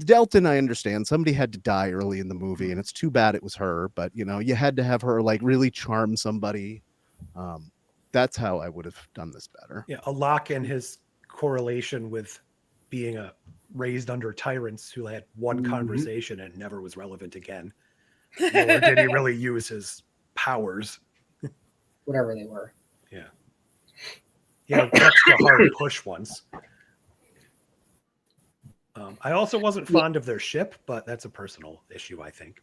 Delton, I understand somebody had to die early in the movie and it's too bad it was her, but you had to have her like really charm somebody. That's how I would have done this better. Yeah, Alak and his correlation with being raised under tyrants who had one conversation and never was relevant again. Nor did he really use his powers. Whatever they were. Yeah. Yeah, that's the hard push ones. I also wasn't fond of their ship, but that's a personal issue, I think.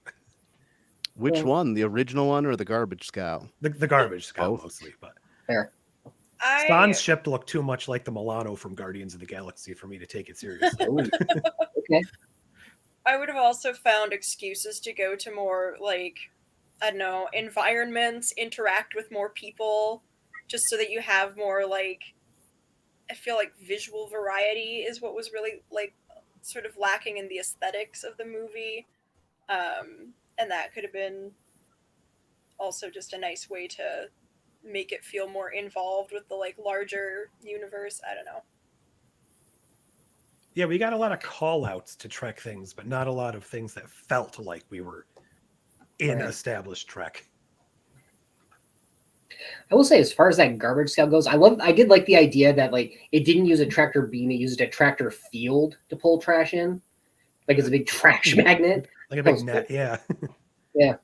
Which one? The original one or the garbage scow? The garbage scout Both. mostly, but Fair. Stan's ship looked too much like the Milano from Guardians of the Galaxy for me to take it seriously. Okay. I would have also found excuses to go to more like, I don't know, environments, interact with more people, just so that you have more like, I feel like visual variety is what was really like sort of lacking in the aesthetics of the movie. And that could have been also just a nice way to make it feel more involved with the like larger universe. I don't know. Yeah, we got a lot of call outs to Trek things, but not a lot of things that felt like we were in Right. established Trek. I will say, as far as that garbage scale goes, I did like the idea that like it didn't use a tractor beam; it used a tractor field to pull trash in, like it's a big trash magnet. Like a That was big net, cool. yeah. Yeah.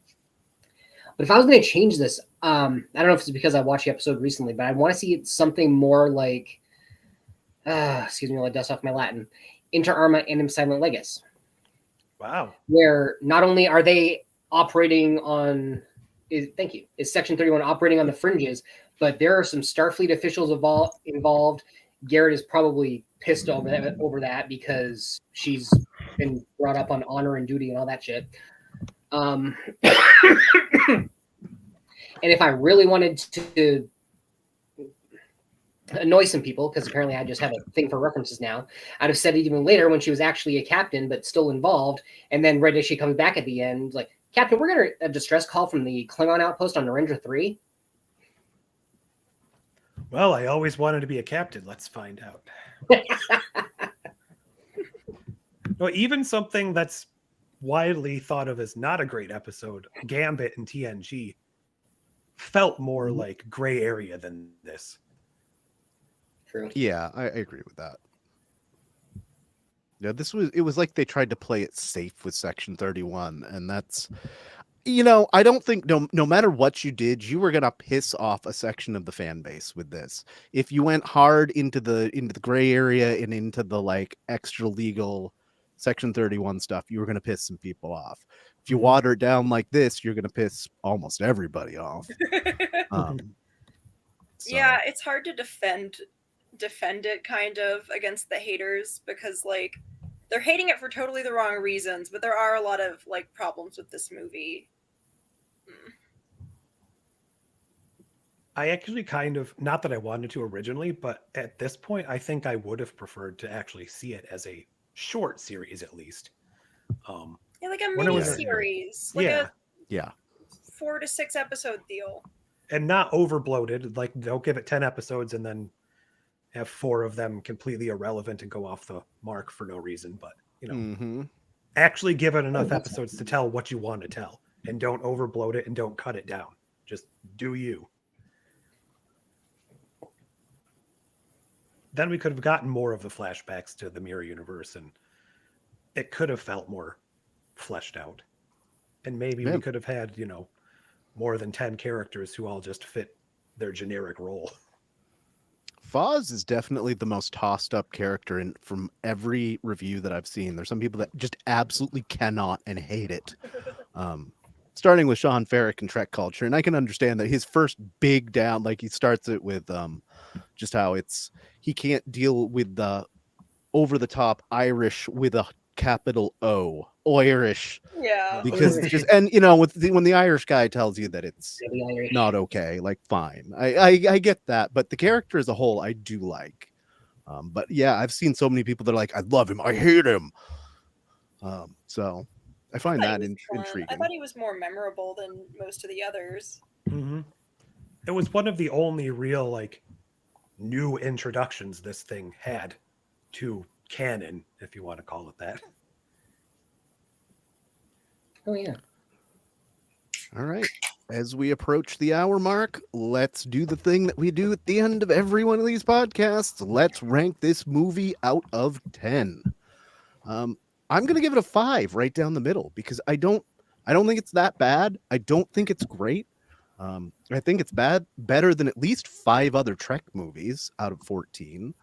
But if I was going to change this, I don't know if it's because I watched the episode recently, but I want to see it something more like, excuse me while I dust off my Latin, Inter Arma Animum Silent Legis, Wow. where not only are they operating on, is Section 31 operating on the fringes, but there are some Starfleet officials involved. Garrett is probably pissed over that because she's been brought up on honor and duty and all that shit. And if I really wanted to annoy some people, because apparently I just have a thing for references now, I'd have said it even later when she was actually a captain but still involved, and then right as she comes back at the end, like, Captain, we're getting a distress call from the Klingon outpost on Narendra 3. Well, I always wanted to be a captain. Let's find out. No, even something that's widely thought of as not a great episode, Gambit and TNG, felt more like gray area than this. True. Yeah, I agree with that. Yeah, it was like they tried to play it safe with Section 31, and that's, I don't think no matter what you did, you were gonna piss off a section of the fan base with this. If you went hard into the gray area and into the like extra legal Section 31 stuff, you were gonna piss some people off. If you water it down like this, you're gonna piss almost everybody off. Yeah, it's hard to defend it kind of against the haters because like they're hating it for totally the wrong reasons, but there are a lot of like problems with this movie. I actually kind of, not that I wanted to originally, but at this point, I think I would have preferred to actually see it as a short series at least. Yeah, like a When it mini was- series, like Yeah. Yeah. a 4 to 6 episode deal. And not over bloated. Like, don't give it 10 episodes and then have 4 of them completely irrelevant and go off the mark for no reason. But, actually give it enough episodes to tell what you want to tell. And don't over bloat it and don't cut it down. Just do you. Then we could have gotten more of the flashbacks to the mirror universe, and it could have felt more fleshed out. And maybe we could have had, more than 10 characters who all just fit their generic role. Foz is definitely the most tossed up character from every review that I've seen. There's some people that just absolutely cannot and hate it. Starting with Sean Ferrick and Trek Culture, and I can understand that his first big down, like he starts it with just how he can't deal with the over the top Irish with a capital O, Irish, Yeah. because it's just, and when the Irish guy tells you that it's not okay, like fine, I get that, but the character as a whole I do like. But yeah, I've seen so many people that are like, I love him, I hate him. So I find that intriguing. I thought he was more memorable than most of the others. Mm-hmm. It was one of the only real new introductions this thing had to canon, if you want to call it that. Oh yeah. All right. As we approach the hour mark, let's do the thing that we do at the end of every one of these podcasts. Let's rank this movie out of 10. I'm going to give it a 5 right down the middle because I don't think it's that bad. I don't think it's great. I think it's better than at least 5 other Trek movies out of 14.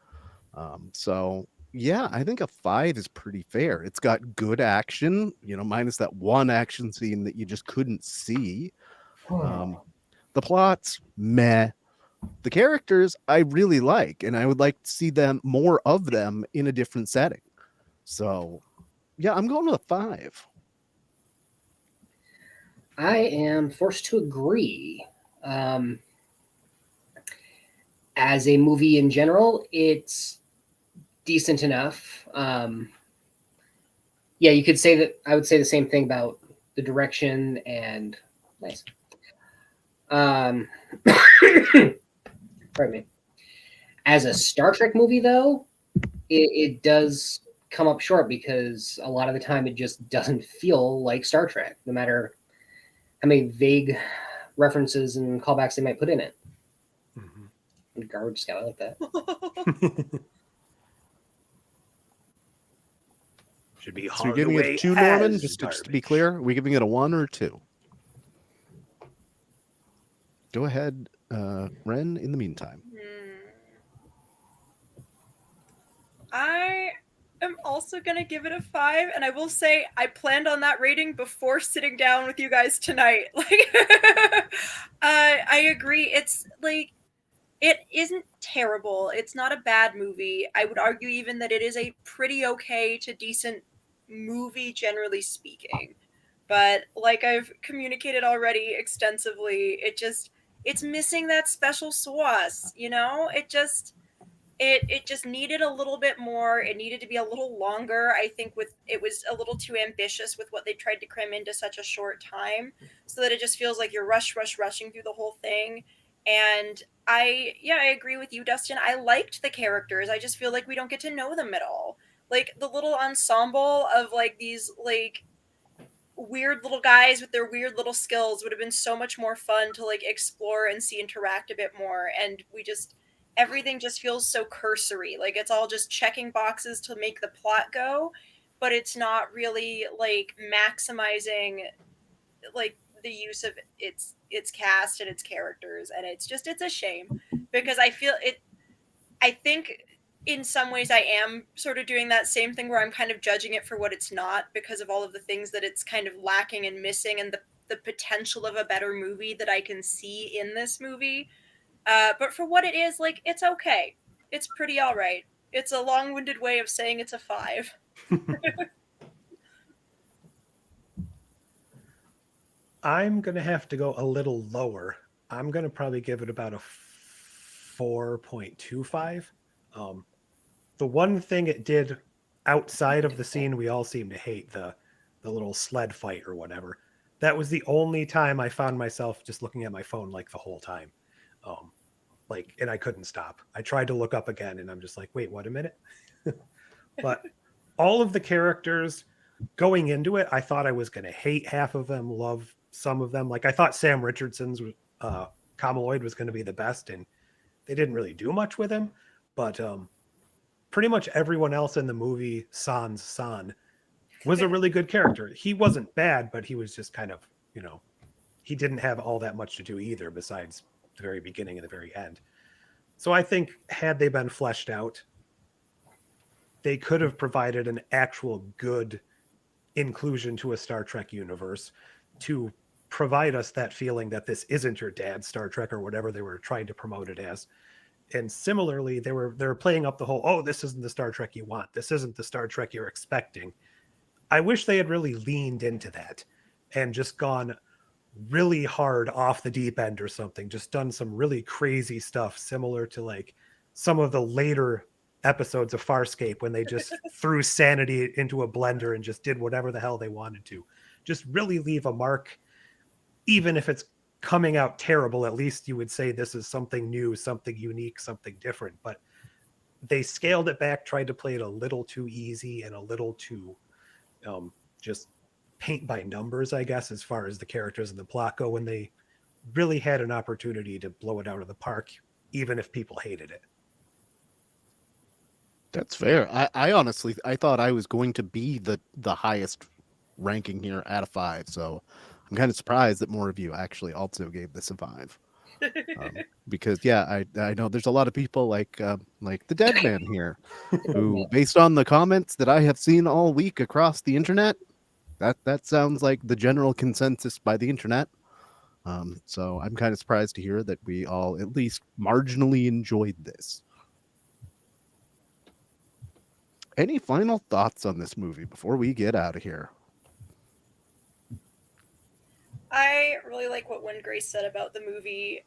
So yeah, I think a 5 is pretty fair. It's got good action, minus that one action scene that you just couldn't see. The plot's meh. The characters I really like, and I would like to see more of them in a different setting. So yeah, I'm going with a 5. I am forced to agree. As a movie in general, it's decent enough. Yeah, you could say that. I would say the same thing about the direction and nice. Pardon me. As a Star Trek movie, though, it does come up short because a lot of the time it just doesn't feel like Star Trek, no matter how many vague references and callbacks they might put in it. Mhm. Garbage Scout, I like that. Should be So you're giving Hardaway it 2, Norman? as Just to be garbage. clear, are we giving it a 1 or 2? Go ahead, Ren, in the meantime. I am also gonna give it a 5, and I will say I planned on that rating before sitting down with you guys tonight. Like, I agree. It's like it isn't terrible. It's not a bad movie. I would argue even that it is a pretty okay to decent movie, generally speaking. But like I've communicated already extensively, it's missing that special sauce. You know, it just needed a little bit more. It needed to be a little longer. I think with it was a little too ambitious with what they tried to cram into such a short time, so that it just feels like you're rushing through the whole thing. And I agree with you, Dustin. I liked the characters. I just feel like we don't get to know them at all. Like the little ensemble of like these like weird little guys with their weird little skills would have been so much more fun to like explore and see interact a bit more. And we just everything just feels so cursory. Like it's all just checking boxes to make the plot go, but it's not really like maximizing like the use of its cast and its characters. And it's a shame because I think in some ways I am sort of doing that same thing where I'm kind of judging it for what it's not because of all of the things that it's kind of lacking and missing and the potential of a better movie that I can see in this movie. But for what it is, like, it's okay. It's pretty all right. It's a long-winded way of saying it's a 5. I'm going to have to go a little lower. I'm going to probably give it about a 4.25. The one thing it did outside of the scene we all seem to hate, the little sled fight or whatever, that was the only time I found myself just looking at my phone like the whole time. Like, and I couldn't stop. I tried to look up again and I'm just like, wait, what a minute. But all of the characters going into it, I thought I was going to hate half of them, love some of them. Like I thought Sam Richardson's Kamaloid was going to be the best, and they didn't really do much with him. But pretty much everyone else in the movie, Sans San, was a really good character. He wasn't bad, but he was just kind of, he didn't have all that much to do either, besides the very beginning and the very end. So I think had they been fleshed out, they could have provided an actual good inclusion to a Star Trek universe to provide us that feeling that this isn't your dad's Star Trek or whatever they were trying to promote it as. And similarly, they were playing up the whole, oh, this isn't the Star Trek you want. This isn't the Star Trek you're expecting. I wish they had really leaned into that and just gone really hard off the deep end or something, just done some really crazy stuff similar to like some of the later episodes of Farscape when they just threw sanity into a blender and just did whatever the hell they wanted to. Just really leave a mark. Even if it's coming out terrible, at least you would say this is something new, something unique, something different. But they scaled it back, tried to play it a little too easy and a little too just paint by numbers, I guess, as far as the characters and the plot go, when they really had an opportunity to blow it out of the park, even if people hated it. That's fair. I honestly, I thought I was going to be the highest ranking here out of 5. So I'm kind of surprised that more of you actually also gave this a 5. Because yeah, I know there's a lot of people like the Dead Man here, who, based on the comments that I have seen all week across the internet, that sounds like the general consensus by the internet. So I'm kind of surprised to hear that we all at least marginally enjoyed this. Any final thoughts on this movie before we get out of here? I really like what Grace said about the movie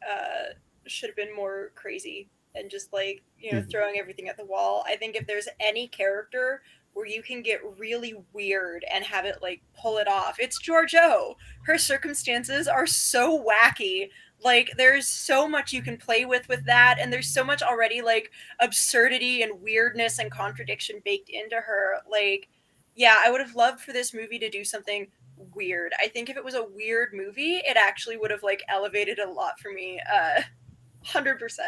should have been more crazy and just like, throwing everything at the wall. I think if there's any character where you can get really weird and have it like pull it off. It's Georgiou. Her circumstances are so wacky. Like there's so much you can play with that, and there's so much already like absurdity and weirdness and contradiction baked into her. Like, yeah, I would have loved for this movie to do something weird. I think if it was a weird movie, it actually would have like elevated a lot for me. 100%.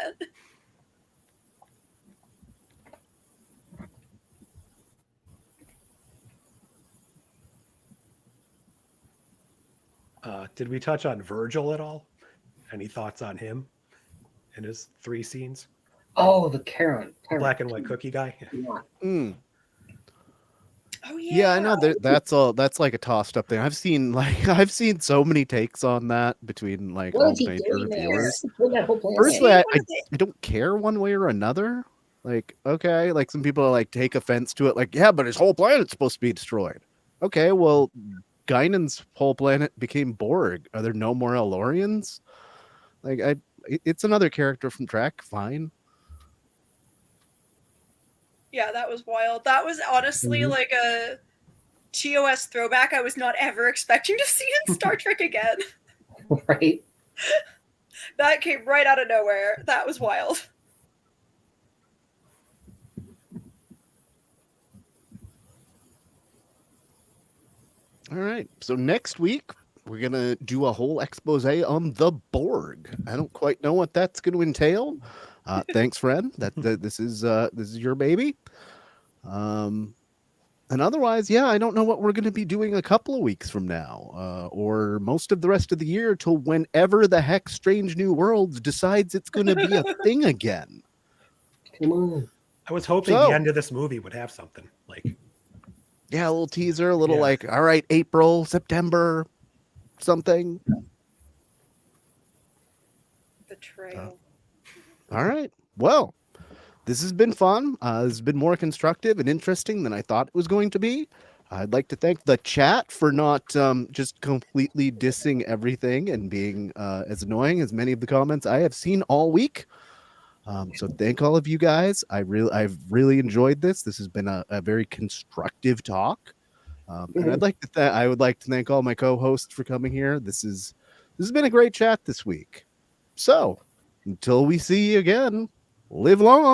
Did we touch on Virgil at all? Any thoughts on him and his 3 scenes? Oh, the Karen. Black and white cookie guy. Mm. Oh yeah. Yeah, I know that's all. That's like a tossed up thing. I've seen so many takes on that between like What all is he major doing there? reviewers. What that whole plan Personally, is? I don't care one way or another. Like, okay, like some people like take offense to it. Like, yeah, but his whole planet's supposed to be destroyed. Okay, well, Guinan's whole planet became Borg. Are there no more Elorians? Like, it's another character from Trek. Fine. Yeah, that was wild. That was honestly like a TOS throwback I was not ever expecting to see in Star Trek again. Right. That came right out of nowhere. That was wild. All right. So next week we're gonna do a whole expose on the Borg. I don't quite know what that's going to entail. Thanks, friend. That this is your baby. And otherwise, yeah, I don't know what we're going to be doing a couple of weeks from now, or most of the rest of the year till whenever the heck Strange New Worlds decides it's going to be a thing again. Come on. I was hoping So- the end of this movie would have something like. Yeah, a little teaser, a little Yeah. like, all right, April, September, something. Betrayal. All right. Well, this has been fun. This has been more constructive and interesting than I thought it was going to be. I'd like to thank the chat for not just completely dissing everything and being as annoying as many of the comments I have seen all week. So thank all of you guys. I've really enjoyed this. This has been a very constructive talk. And I'd like to I would like to thank all my co-hosts for coming here. This has been a great chat this week. So until we see you again, live long.